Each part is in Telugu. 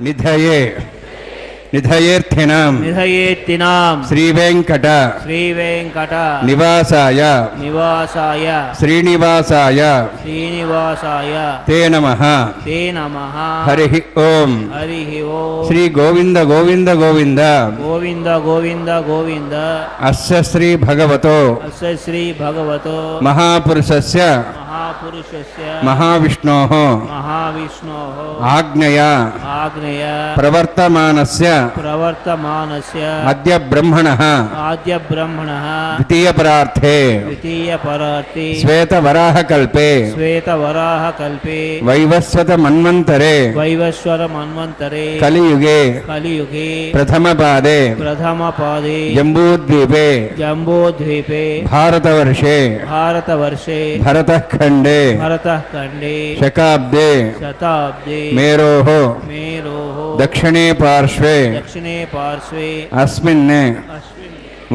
నిధయే నిధయేర్థినాం శ్రీవేంకట నివాసాయ శ్రీనివాసాయ తే నమః హరి ఓం శ్రీ గోవింద గోవింద గోవింద అస్య శ్రీ భగవతో మహాపురుషస్య మహావిష్ణోః ఆజ్ఞయా ప్రవర్తమానస్య అద్య బ్రహ్మణః ద్వితీయపరార్థే శ్వేతవరాహకల్పే వైవస్వత మన్వంతరే కలియుగే ప్రథమపాదే జంబూద్వీపే భారతవర్షే భరతఖండే శకాబ్దే మేరోః దక్షిణే పార్శ్వే అస్మిన్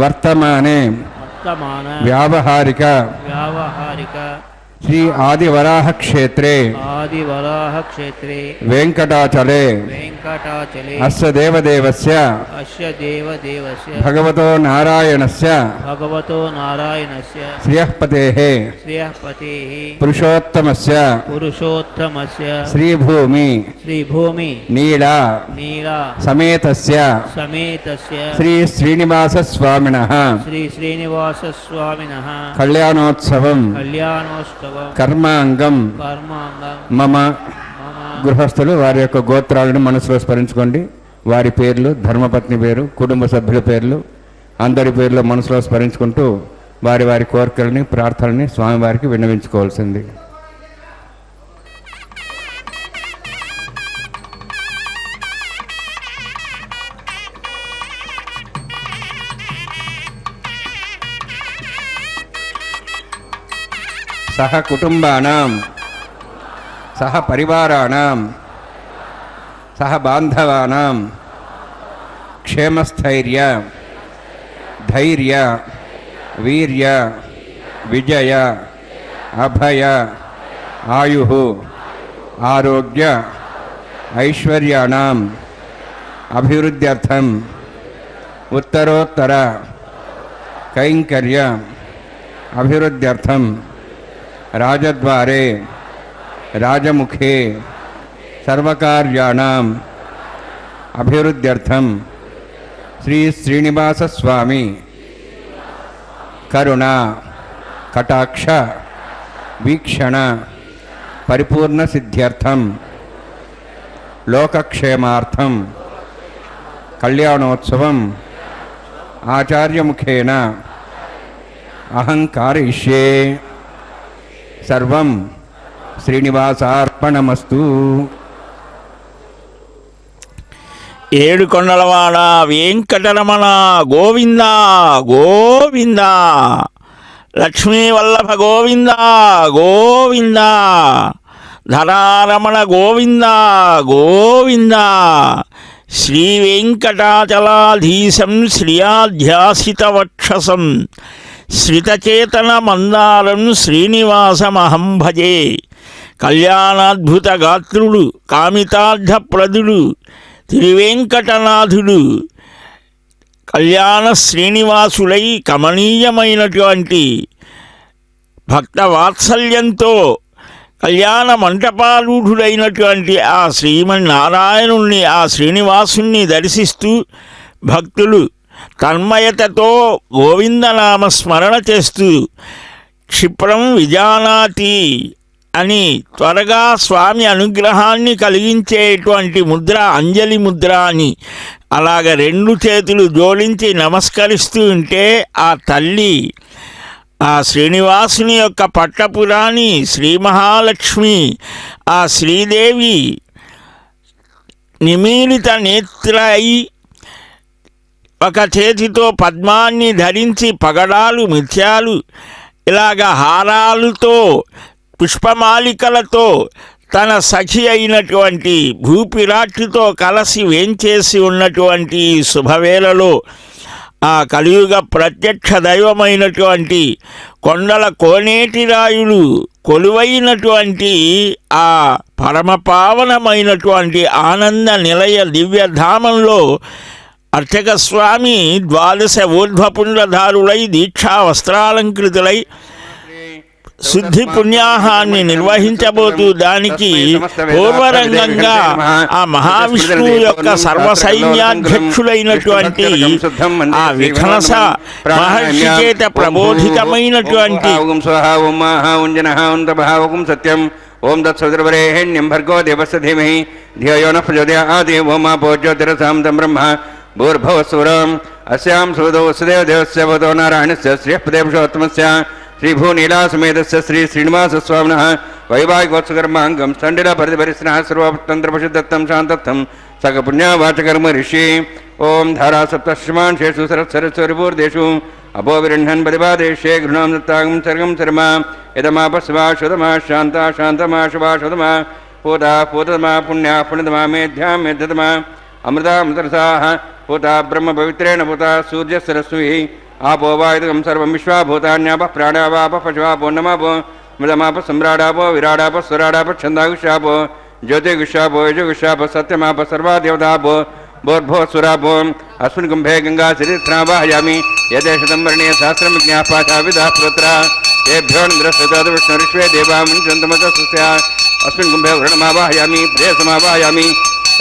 వర్తమానే వ్యావహారిక శ్రీ ఆదివరాహ క్షేత్రే వెంకటాచలే అస్య దేవదేవస్య భగవతో నారాయణస్య శ్రియఃపతేః పురుషోత్తమస్య శ్రీభూమి నీలా సమేతస్య శ్రీ శ్రీనివాస స్వామినః కళ్యాణోత్సవం కర్మాంగం మమ. గృహస్థులు వారి యొక్క గోత్రాలను మనసులో స్మరించుకోండి. వారి పేర్లు, ధర్మపత్ని పేరు, కుటుంబ సభ్యుల పేర్లు, అందరి పేర్లు మనసులో స్మరించుకుంటూ వారి వారి కోరికలని, ప్రార్థనని స్వామివారికి విన్నవించుకోవాల్సింది. సహ కుటుంబానాం సహ పరివారాణాం సహ బాంధవానాం క్షేమస్థైర్య ధైర్య వీర్య విజయ అభయ ఆయుః ఆరోగ్య ఐశ్వర్యాణాం అభివృద్ధ్యర్థం ఉత్తరోత్తర కైంకర్య అభివృద్ధ్యర్థం రాజద్వారే రాజముఖే సర్వకార్యాణాం అభివృద్ధ్యర్థం శ్రీ శ్రీనివాస స్వామి కరుణ కటాక్ష వీక్షణ పరిపూర్ణ సిద్ధ్యర్థం లోకక్షేమార్థం కళ్యాణోత్సవం ఆచార్యముఖేన అహం కారయిష్యే. సర్వం శ్రీనివాసార్పణమస్తు. ఏడుకొండలవాడ వెంకటరమణ గోవింద గోవింద, లక్ష్మీవల్లభ గోవింద గోవింద, ధరారమణ గోవింద గోవింద, శ్రీవేంకటాచలాధీశం శ్రియాధ్యాసితవక్షసం శ్రితచేతన మందారం శ్రీనివాసమహం భజే. కళ్యాణాద్భుత గాత్రుడు, కామితార్థప్రదుడు, త్రివేంకటనాథుడు కళ్యాణ శ్రీనివాసుడై కమనీయమైనటువంటి భక్త వాత్సల్యంతో కళ్యాణ మంటపారూఢుడైనటువంటి ఆ శ్రీమన్నారాయణుణ్ణి, ఆ శ్రీనివాసుణ్ణి దర్శిస్తూ భక్తులు తన్మయతతో గోవిందనామ స్మరణ చేస్తూ క్షిప్రం విజానాతి అని త్వరగా స్వామి అనుగ్రహాన్ని కలిగించేటువంటి ముద్ర అంజలి ముద్ర అని అలాగ రెండు చేతులు జోడించి నమస్కరిస్తూ ఉంటే ఆ తల్లి, ఆ శ్రీనివాసుని యొక్క పట్టపురాణి శ్రీ మహాలక్ష్మి, ఆ శ్రీదేవి నిమీలిత నేత్రై ఒక చేతితో పద్మాన్ని ధరించి పగడాలు ముత్యాలు ఇలాగ హారాలతో పుష్పమాలికలతో తన సఖి అయినటువంటి భూపిరాట్టితో కలసి వేంచేసి ఉన్నటువంటి శుభవేళలో ఆ కలియుగ ప్రత్యక్ష దైవమైనటువంటి కొండల కోనేటిరాయుడు కొలువైనటువంటి ఆ పరమపావనమైనటువంటి ఆనంద నిలయ దివ్యధామంలో అర్చక స్వామి ద్వాదశ ఊర్ధ్వపుండ్రధారులై దీక్షా వస్త్రాలంకృతులై శుద్ధి పుణ్యాహాన్ని నిర్వహించబోతూ దానికి పూర్వరంగంగా ఆ మహావిష్ణువు యొక్క సర్వసైన్యాధ్యక్షుడైనటువంటి ఆ విఘనస మహర్షి చేత ప్రబోధితమైనటువంటి సత్యం ఓం దత్సవితుర్వరేణ్యం భర్గో దేవస్య ధీమహి ధియో నః ప్రచోదయాత్ ఓం ఆపో జ్యోతిరసాం తం బ్రహ్మ భూర్భువస్సురం అస్యాం సుదో వసుదేవ దేవస్య భవతో నారాయణస్య శ్రీఃపదేవశోత్తమస్య శ్రీభూనీలాసమేతస్య శ్రీ శ్రీనివాసస్వామినః వైవాహికోత్సకర్మాంగం స్తండిల పరిధిపరిశ్రః సర్వతంత్రపశుదత్తం శాంతత్తం సకపుణ్యవాచకర్మ ఋషి ఓం ధారా సప్తశ్రమాన్ శేషు సరస్వరిపూర్దేషు అపోవిరుహన్ ప్రతిపాదేశే గృహాం దత్తాగం సర్గం శర్మ యదమాపస్వా శుధమా శాంత శాంతమా శుభా శుధమా పూతా పూతమా పుణ్యా పుణ్యతమా మేధ్యాం మేధ్యతమా అమృతామృతరసాః పూతా బ్రహ్మ పవిత్రేణ పూతా సూర్య సరస్వీ ఆపో వాయుగం సర్వం విశ్వాభూతాన్యాప ప్రాణావాప పశువాపో నమాపో మృతమాప సమ్రాడాపో విరాడాప స్వరాడాప ఛందాగుషాపో జ్యోతిగుషాపో యజుగుషాప సత్యమాప సర్వాదేవతాపో భోర్భో సురాపో అస్మిన్ కుంభే గంగా చరిత్రావాహయామి యదేశతం వర్ణీయ సహస్రం విజ్ఞాపాఠా విదా స్తోత్ర ఏభ్యోంద్రస్వత విష్ణురిష్వే దేవామించంతమతస్య అస్మిన్ కుంభే వృణమావాహయామి ప్రేయసమావాహయామి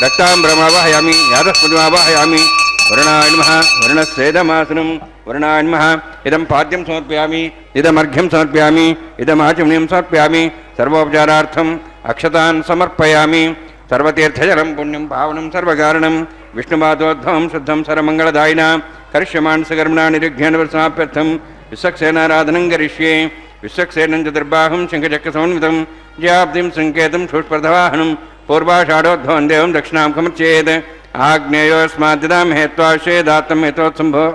రక్తాంబరమావాహయామి యాదస్పతిమావాహయామి వరుణాయ నమః వరుణస్యేదమాసనం వరుణాయ నమః ఇదం పాద్యం సమర్పయామి ఇదమర్ఘ్యం సమర్పయామి ఇదమాచమనీయం సమర్పయామి సర్వోపచారార్థం అక్షతాన్ సమర్పయామి సర్వతీర్థజలం పుణ్యం పావనం సర్వకారణం విష్ణుపాదోద్భవం శుద్ధం సర్వమంగళదాయిన కరిష్యమానసకర్మణా నిరుఘ్యాన సమాప్యర్థం విశ్వక్సేనారాధనం కరిష్యే విశ్వక్సేనం చతుర్బాహం శంఖచక్రసమన్వితం జ్యాబ్దిం సంకేతం క్షుష్పర్ధవాహనం పూర్వాషాఢోద్భవం దేవం దక్షిణాం కమర్చేత్ ఆగ్నేయోస్మాద్దాం హేత్వాశేదాత్తం హేతోత్సంభో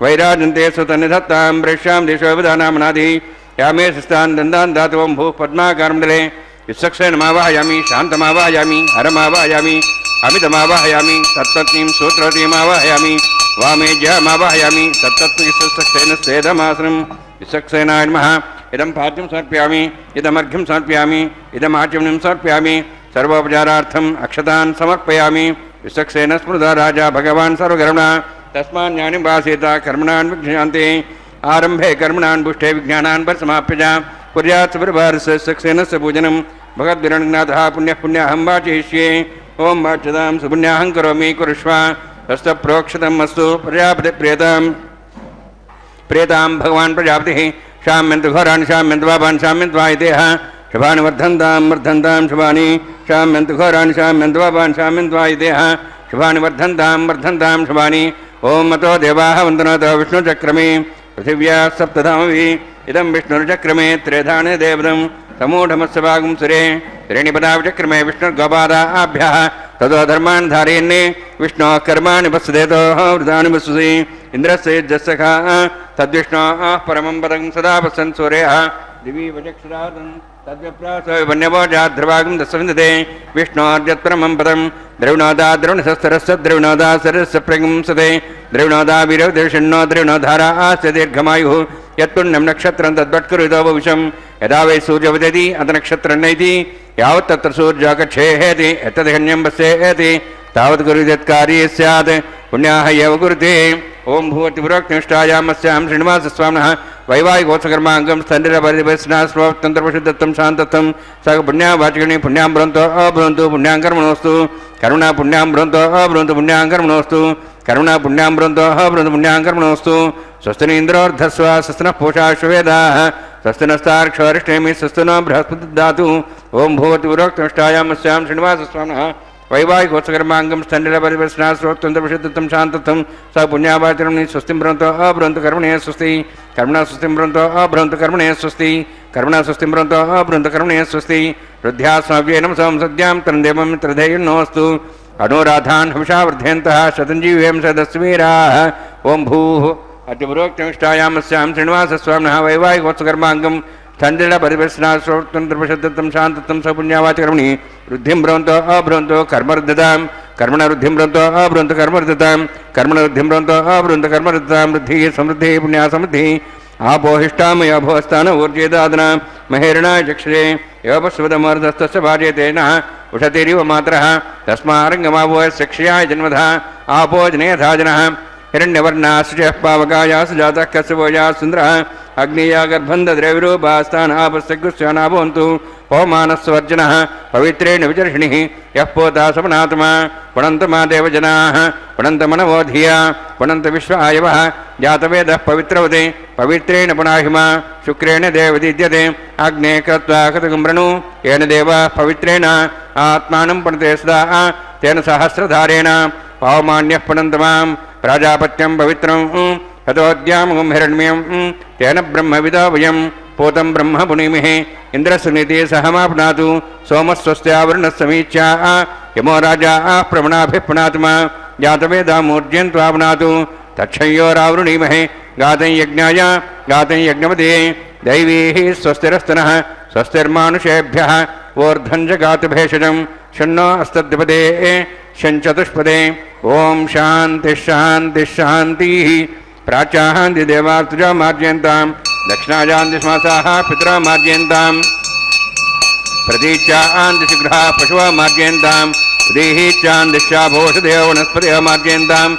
వైరాజంతే సుతనిధత్తాం ప్రేష్యాం దేశోభిధానామనాది యామే శిస్తాన్ దందాన్ దాతువం భూ పద్మాకారండలే విశ్వక్సేనమావాహయామి శాంతమావాహయామి హరమావాహయామి అమితమావాహయామి తత్పత్నీం సూత్రవతీమావాహయామి వామే జ్యామావాహయామి తత్తత్సేనసేదమాసనం విశ్వక్సేనాయ నమః ఇదం పాద్యం సమర్పయామి ఇదమర్ఘ్యం సమర్పయామి ఇదమాచమనం సమర్పయామి సర్వోపచారార్థం అక్షతాన్ సమర్పయామి విశ్వక్సేన స్మృత రాజా భగవాన్ సర్వకర్మణ తస్మాన్యాని వాసేత కర్మణాన్ విజ్ఞాంతే ఆరంభే కర్మణాన్ పుష్టే విజ్ఞానాన్ పరిసమాప్యజ కుర్యాత్ విశ్వక్సేనస్య పూజనం భగద్విరణ్నాథ పుణ్య పుణ్యాహం వాచయిష్యే ఓం వాచ్యతాం సుపుణ్యాహం కరోమి కురుష్వ హస్త ప్రోక్షితం అస్తు ప్రజాపతి ప్రేతాం భగవాన్ ప్రజాపతి శామ్యంతు ఘోరాన్ని శామ్యంతు పాపాన్ శామ్యంత్వాయితేహ శుభాని వర్ధంతాం వర్ధంతాం శుభాని శామ్యంతు ఘోరాన్ని శామ్యంతు పాపాన్ శామ్యంత్వాయితేహ శుభాని వర్ధంతాం వర్ధంతాం శుభాని ఓం మతో దేవాః వందనాతో విష్ణుచక్రమే పృథివ్యా సప్తధామవి ఇదం విష్ణుర్చక్రమే త్రేధానే దేవదం సమూఢమస్య భాగం సురే త్రీణిపదావిచక్రమే విష్ణుర్గోపాదాభ్యः తదో ధర్మాన్ ధారయన్నే విష్ణోః కర్మాణి పశ్యదేతో వృతాని పశ్యసి ఇంద్రస్య యజ్జస్సఖా తద్విష్ణోః పరమం పదం సదా పశ్యన్ సూర్యः దివీవచక్షురాదం తద్వ్యప్రాసవన్యవోజాద్రవాగం దశవిందతే విష్ణోర్యత్పరమం పదం ద్రవిణోదా ద్రవిణశస్త్రస్య ద్రవిణోదా సరస్య ప్రగంసతే ద్రవిణోదా వీరదేశన్నో ద్రవిణోధారా ఆస్య దీర్ఘమాయుః యత్పుణ్యం నక్షత్రం తద్వట్కురుతో భవిషం యదా వై సూర్యవదతి అత నక్షత్రం నైతి యావత్ తత్ర సూర్యాకక్షేహేతి ఎత్తదహన్యం పశ్యేతి తావత్ గురుదత్కార్యే స్యాత్ పుణ్యాః ఏవ కురుతే ఓం భూవతి పురోక్తిష్టాయామస్యాం శ్రీనివాసస్వామినః వైవాహికోత్సకర్మాంగం స్థండిరపరివేశనాస్వతంత్రపశుదత్తం శాంతత్వం సగ పుణ్యావాచకణి పుణ్యాంబృంతో అభృంతు పుణ్యాంకర్మణోస్తు కరుణా పుణ్యాంబృంతో అభృంతు పుణ్యాంకర్మణోస్తు కరుణా పుణ్యాంబృంతో అభృంతు పుణ్యాంకర్మణోస్తు స్వస్తిని ఇంద్రోర్ధస్వ స్వస్తినః పూషా శ్వేదాః స్వస్తినస్తార్క్షరిష్టేమి స్వస్తినో బృహస్పతి దాతు ఓం భూవతి పురోక్తిష్టాయామస్యాం శ్రీనివాసస్వామినః వైవాహికోత్సకర్మాంగం స్థండిరపరివేశనాస్వతంత్రపశుదత్తం శాంతత్వం స పుణ్యావాచకణి స్వస్తిం భ్రంతో అభృంతు కర్మణే స్వస్తి కర్మణా స్వస్తిం భ్రంతో అభృంతు కర్మణే స్వస్తి కర్మణా స్వస్తిం భ్రంతో అభృంతు కర్మణే స్వస్తి వృద్ధ్యాస్మావ్యేనం సంసద్యాం తందేవం త్రధేయున్నోస్తు అనురాధాన్ హంసా వృద్ధేంతః శతంజీవేం సదస్వీరాः ఓం భూః అతిపురోక్తిష్టాయామస్యాం శ్రీనివాసస్వామినః వైవాహికోత్సకర్మాంగం స్థండిరపరివేశనాస్వతంత్రపశుదత్తం శాంతత్వం స పుణ్యావాచకర్మణి వృద్ధిం భ్రంతో అభ్రంతో కర్మర్దతాం కర్మణ వృద్ధిం భ్రంతో అభ్రంతో కర్మర్దతాం కర్మణ వృద్ధిం భ్రంతో అభ్రంతో కర్మర్దతాం వృద్ధి సమృద్ధి పుణ్యా సమృద్ధి ఆపోహిష్టామయోభోస్థాన ఊర్జేదాదన మహేరణాయ చక్షురే యోపస్వదమర్ధస్తస్య భాజేతేన ఉషతిరివ మాత్రః తస్మారంగమావోయస్య క్షయాయ జన్మధ ఆపోజనేయథాజనః హిరణ్యవర్ణాశ్చ పావకాయాసు జాతః కస్యవోజా సుందరः అగ్నియా గర్భంధద్రవిరూపాస్తానాపస్యగుస్యానాభవంతు పవమానస్వర్జనः పవిత్రేణ విచర్షిణిः యః పోతా సమనాత్మా పుణन्तమా దేవజనాः పుణन्तమనవోధియా పుణంత విశ్వాయవः జాతవేదः పవిత్రవతే పవిత్రేణ పునాహిమా శుక్రేణ దేవదీద్యతే అగ్నే కృత్వా కృతగుమ్రణు ఏన దేవాः పవిత్రేణ ఆత్మానం పుణతే సదా తేన సహస్రధారేణ పావమాన్యः పుణन्तమాం ప్రాజాపత్యం పవిత్రం హతోద్యామం హిరణ్మ్యం తేన బ్రహ్మవిదా వయం పోతం బ్రహ్మ పుణిమిహి ఇంద్రసునీతి సహమాప్నాతు సోమస్వస్యావరుణ సమీచ్యా యమో రాజా ప్రవణాభిపునాత్మా జాతవేదామూర్జ్యం త్వాప్నాతు తక్షయోరావృణీమహే గాతం యజ్ఞాయ గాతం యజ్ఞవతే దైవీ స్వస్తిరస్తనః స్వస్తిర్మానుషేభ్యः ఊర్ధ్వం జగాతు భేషజం షణ్ణో అస్తద్విపదే షంచతుష్పదే ఓం శాంతి శాంతి శాంతి ప్రాచాహాంతి దేవార్తుజా మార్జయంతాం దక్షిణాజాంతి శ్వాసాः పితరా మార్జయంతాం ప్రతీచ్యాన్తి శిగ్రహ పశువా మార్జయంతాం ఉదీహీచ్యాన్దిశాభోషదేవ వనస్పతయ మార్జయంతాం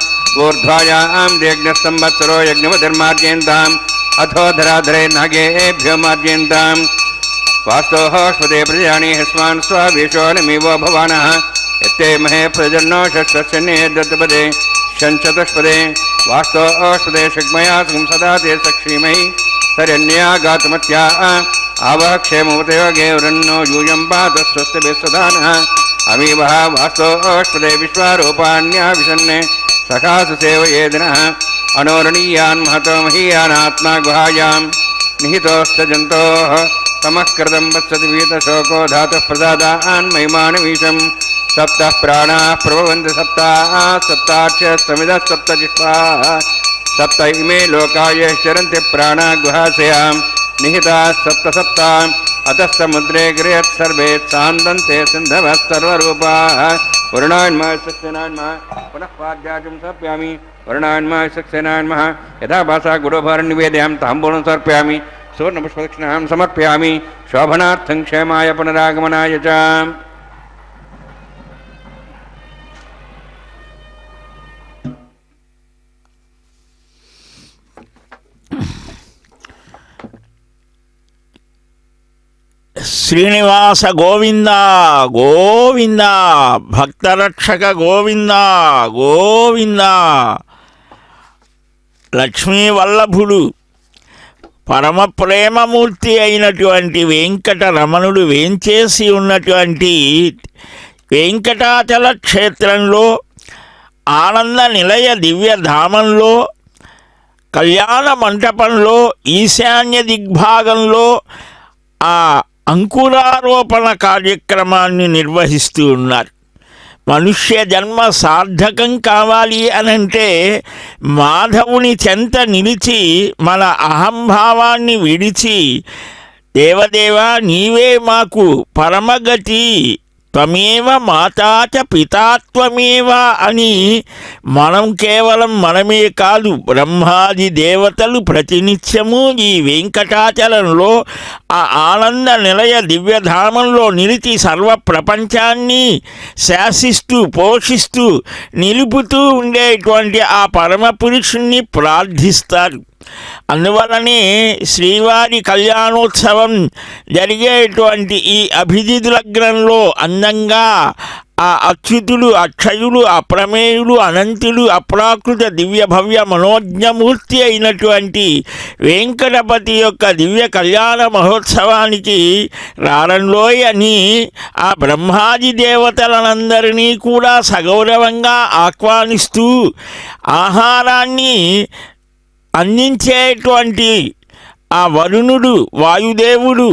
ఊర్ధ్వాయాం దేజ్ఞస్తంవత్సరో యజ్ఞవతిర్మార్జయంతాం అథోధరాధరే నాగేభ్యో మార్జయంతాం వాస్తోహస్పదే ప్రజాని హస్మాన్ స్వావేశోనమివో భవానः యత్తే మహే ప్రజన్నో షష్ఠస్యన్నే దత్తపదే షంచతుష్పదే వాస్తోస్పదే షగ్మయా సదా తే సక్షీమై సరణ్యా గాతుమత్యా ఆవహ క్షేమవతయోగే వృన్నో యూయం పాత స్వస్తిభిస్వదానః అమీవః వాస్తోస్పదే విశ్వారూపాణ్యా విశన్నే సఖాసు సేవయేదినః అనోరణీయాన్ మహతో మహీయానాత్మా గుహాయాం నిహితోస్త జంతోః తమః కృతం వత్సతి వీతశోకో ధాతుః ప్రదాదాన్ మహిమానమీశం సప్తః ప్రాణాः ప్రభవంతి సప్తాక్షమిదः సప్తజిహ్వాः సప్త ఇమే లోకాయ చరంతి ప్రాణా గుహాశయాం నిహితాः సప్త సప్త అతः సముద్రే గిరేత్ సర్వే సాందంతే సింధవः సర్వరూపాः వరుణాన్మాయ సక్సేనాన్మః పునః పాద్యాజం సమర్పయామి వరుణాన్మాయ సక్సేనాన్మః యథా భాషా గురోభారం నివేదయామి తాంబూలం సమర్పయామి సువర్ణపుష్పదక్షిణాం సమర్పయామి శోభనార్థం క్షేమాయ పునరాగమనాయ చ శ్రీనివాస గోవింద గోవింద భక్తరక్షక గోవింద గోవింద లక్ష్మీ వల్లభుడు పరమ ప్రేమమూర్తి అయినటువంటి వెంకటరమణుడు వేంచేసి ఉన్నటువంటి వెంకటాచల క్షేత్రంలో ఆనంద నిలయ దివ్యధామంలో కళ్యాణ మంటపంలో ఈశాన్య దిగ్భాగంలో ఆ అంకురారోపణ కార్యక్రమాన్ని నిర్వహిస్తూ ఉన్నారు. మనుష్య జన్మ సార్థకం కావాలి అనంటే మాధవుని చెంత నిలిచి మన అహంభావాన్ని విడిచి దేవదేవా నీవే మాకు పరమగతి త్వమేవ మాతాచ పితాత్వమేవ అని మనం కేవలం మనమే కాదు బ్రహ్మాది దేవతలు ప్రతినిత్యము ఈ వెంకటాచలంలో ఆ ఆనంద నిలయ దివ్యధామంలో నిలిచి సర్వ ప్రపంచాన్ని శాసిస్తూ పోషిస్తూ నిలుపుతూ ఉండేటువంటి ఆ పరమ పురుషుణ్ణి ప్రార్థిస్తారు. అందువలనే శ్రీవారి కళ్యాణోత్సవం జరిగేటువంటి ఈ అభిజిత్ లగ్నంలో అందంగా ఆ అచ్యుతుడు అక్షయుడు అప్రమేయుడు అనంతుడు అప్రాకృత దివ్య భవ్య మనోజ్ఞమూర్తి అయినటువంటి వెంకటపతి యొక్క దివ్య కళ్యాణ మహోత్సవానికి రారంలోయ్ అని ఆ బ్రహ్మాది దేవతలనందరినీ కూడా సగౌరవంగా ఆహ్వానిస్తూ ఆహారాన్ని అందించేటువంటి ఆ వరుణుడు వాయుదేవుడు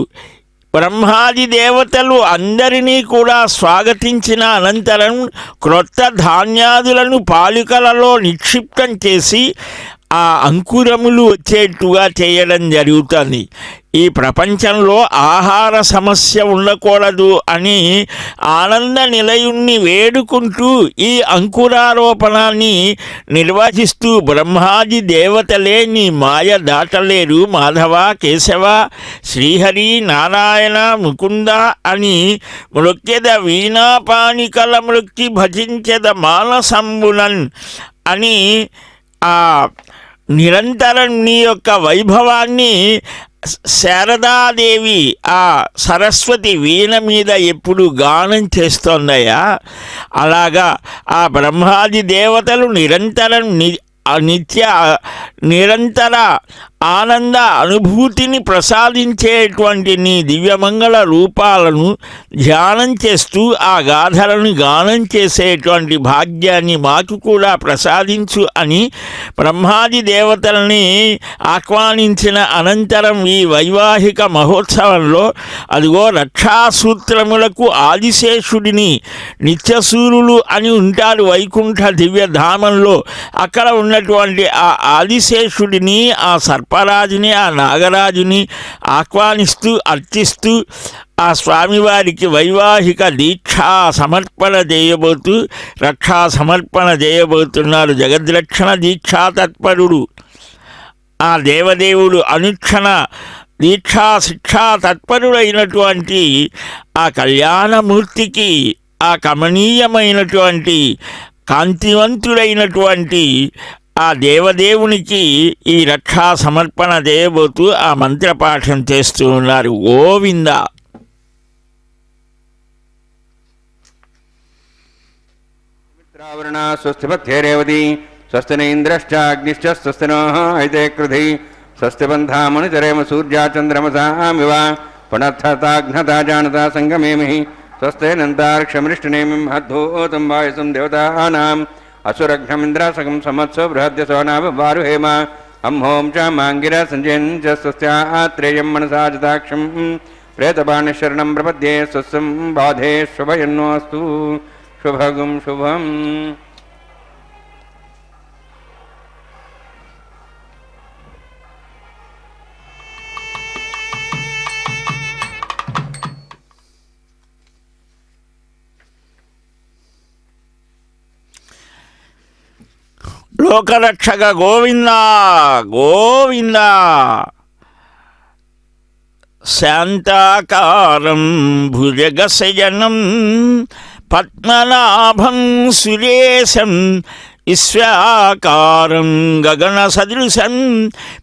బ్రహ్మాది దేవతలు అందరినీ కూడా స్వాగతించిన అనంతరం క్రొత్త ధాన్యాదులను పాలికలలో నిక్షిప్తం చేసి ఆ అంకురములు వచ్చేట్టుగా చేయడం జరుగుతుంది. ఈ ప్రపంచంలో ఆహార సమస్య ఉండకూడదు అని ఆనంద నిలయుణ్ణి వేడుకుంటూ ఈ అంకురారోపణాన్ని నిర్వహిస్తూ బ్రహ్మాది దేవతలే నీ మాయ దాటలేరు మాధవ, కేశవ, శ్రీహరి, నారాయణ, ముకుంద అని మృక్కెద వీణాపాణికల మృక్కి భజించెద మానసంబునన్ అని ఆ నిరంతరం నీ యొక్క వైభవాన్ని శారదాదేవి ఆ సరస్వతి వీణ మీద ఎప్పుడు గానం చేస్తోందయ్యా. అలాగా ఆ బ్రహ్మాది దేవతలు నిరంతరం నిత్య నిరంతర ఆనంద అనుభూతిని ప్రసాదించేటువంటి నీ దివ్యమంగళ రూపాలను ధ్యానం చేస్తూ ఆ గాథలను గానం చేసేటువంటి భాగ్యాన్ని మాకు కూడా ప్రసాదించు అని బ్రహ్మాది దేవతల్ని ఆహ్వానించిన అనంతరం ఈ వైవాహిక మహోత్సవంలో అదిగో రక్షాసూత్రములకు ఆదిశేషుడిని నిత్యసూరులు అని ఉంటారు వైకుంఠ దివ్యధామంలో. అక్కడ ఉన్నటువంటి ఆ ఆదిశేషుడిని, ఆ సర్పరాజుని, ఆ నాగరాజుని ఆహ్వానిస్తూ అర్చిస్తూ ఆ స్వామివారికి వైవాహిక దీక్షా సమర్పణ చేయబోతూ రక్షా సమర్పణ చేయబోతున్నారు. జగద్రక్షణ దీక్షా తత్పరుడు ఆ దేవదేవుడు అనుక్షణ దీక్షా శిక్షా తత్పరుడైనటువంటి ఆ కళ్యాణమూర్తికి, ఆ కమనీయమైనటువంటి కాంతివంతుడైనటువంటి ఆ దేవదేవునికి ఈ రక్షా సమర్పణ చేయబోతూ ఆ మంత్రపాఠం చేస్తూ ఉన్నారు. గోవింద. స్వస్తిపథ్యేరేవతి స్వస్తి ఇంద్రశ్చాగ్నిశ్చ స్వస్తినో అయితే కృధి స్వస్తి బంధామనుచరేమ సూర్యాచంద్రమసామివ పునఃతాఘ్నతా జానతా సంగమేమి స్వస్తేనంతార్క్షమృష్టినేమిం అద్భూతం వాయుసం దేవతానాం అసురఘ్నమింద్రాసకం సంవత్సో బృహద్యసోనావారుహేమ అంహోం చ మాంగిర సంజయన్ చ స్వస్త్రేయం మనసా జతాక్షం ప్రేతబాణశరణం ప్రపద్యే స్వస్సం బాధే శుభయన్నోస్తు శుభగం శుభం. లోకరక్షక గోవింద గోవింద. శాంతాకారం భుజగశయనం పద్మనాభం సురేశం విశ్వాకారం గగన సదృశం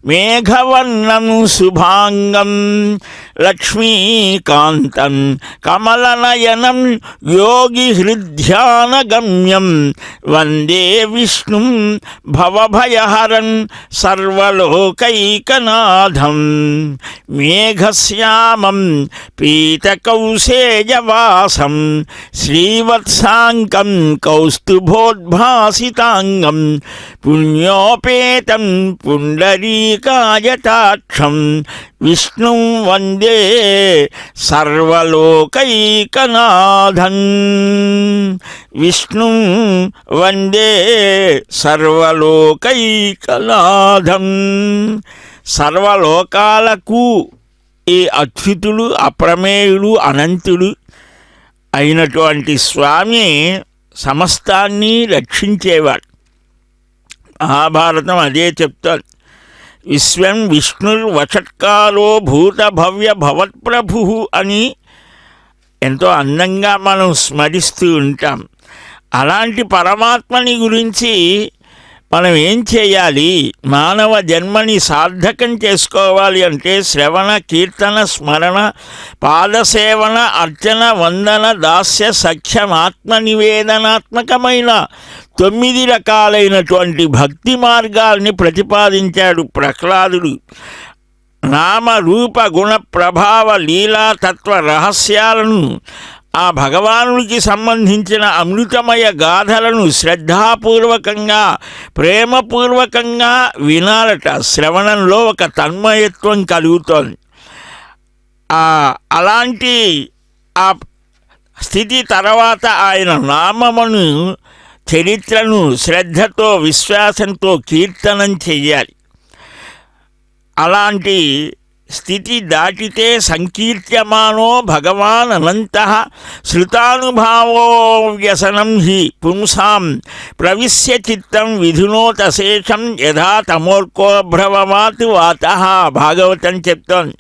మేఘవర్ణం శుభాంగం లక్ష్మీకాంతం కమలనయనం యోగిహృద్ధ్యానగమ్యం వందే విష్ణుం భవభయహరం సర్వలోకైకనాథం మేఘశ్యామం పీతకౌసేయవాసం శ్రీవత్సాంకం కౌస్తుభోద్భాసితాంగం పుణ్యోపేతం పుండరీకాయతాక్షం విష్ణుం వందే సర్వలోకైకనాథం విష్ణుం వందే సర్వలోకైకనాథం. సర్వలోకాలకు ఈ అచ్యుతుడు, అప్రమేయుడు, అనంతుడు అయినటువంటి స్వామి సమస్తాన్ని రక్షించేవాడు. మహాభారతం అదే చెప్తాడు. విశ్వం విష్ణుర్వషట్కాలో భూత భవ్య భవత్ప్రభు అని ఎంతో అందంగా మనం స్మరిస్తూ ఉంటాం. అలాంటి పరమాత్మని గురించి మనం ఏం చేయాలి? మానవ జన్మని సార్థకం చేసుకోవాలి అంటే శ్రవణ, కీర్తన, స్మరణ, పాదసేవన, అర్చన, వందన, దాస్య, సఖ్యం, ఆత్మనివేదనాత్మకమైన 9 రకాలైనటువంటి భక్తి మార్గాల్ని ప్రతిపాదించాడు ప్రహ్లాదుడు. నామ రూప గుణ ప్రభావ లీలా తత్వ రహస్యాలను, ఆ భగవానుడికి సంబంధించిన అమృతమయ గాథలను శ్రద్ధాపూర్వకంగా, ప్రేమపూర్వకంగా వినాలట. శ్రవణంలో ఒక తన్మయత్వం కలుగుతోంది. అలాంటి ఆ స్థితి తర్వాత ఆయన నామమును చరిత్రను శ్రద్ధతో విశ్వాసంతో కీర్తనం చెయ్యాలి. అలాంటి స్థితి దాటితే సంకీర్త్యమానో భగవాన్ అనంతః శృతానుభావో వ్యసనం హి పుంసాం ప్రవిశ్య చిత్తం విధునోత శేషం యథా తమోర్కోభ్రవమాత్ వాతః. భాగవతం చెప్తోంది,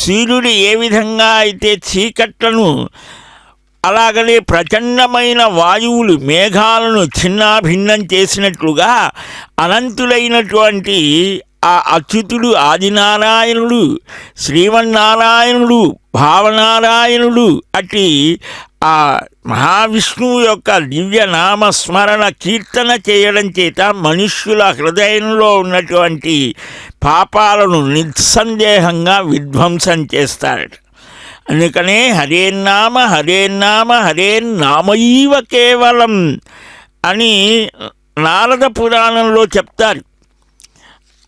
సూర్యుడు ఏ విధంగా అయితే చీకట్లను అలాగనే ప్రచండమైన వాయువులు మేఘాలను చిన్నాభిన్నం చేసినట్లుగా అనంతులైనటువంటి ఆ అచ్యుతుడు ఆదినారాయణుడు శ్రీమన్నారాయణుడు భావనారాయణుడు అట్టి ఆ మహావిష్ణువు యొక్క దివ్యనామ స్మరణ కీర్తన చేయడం చేత మనుష్యుల హృదయంలో ఉన్నటువంటి పాపాలను నిస్సందేహంగా విధ్వంసం చేస్తారట. అందుకనే హరేన్నామ హరేన్నామ హరేన్నామైవ కేవలం అని నారద పురాణంలో చెప్తారు.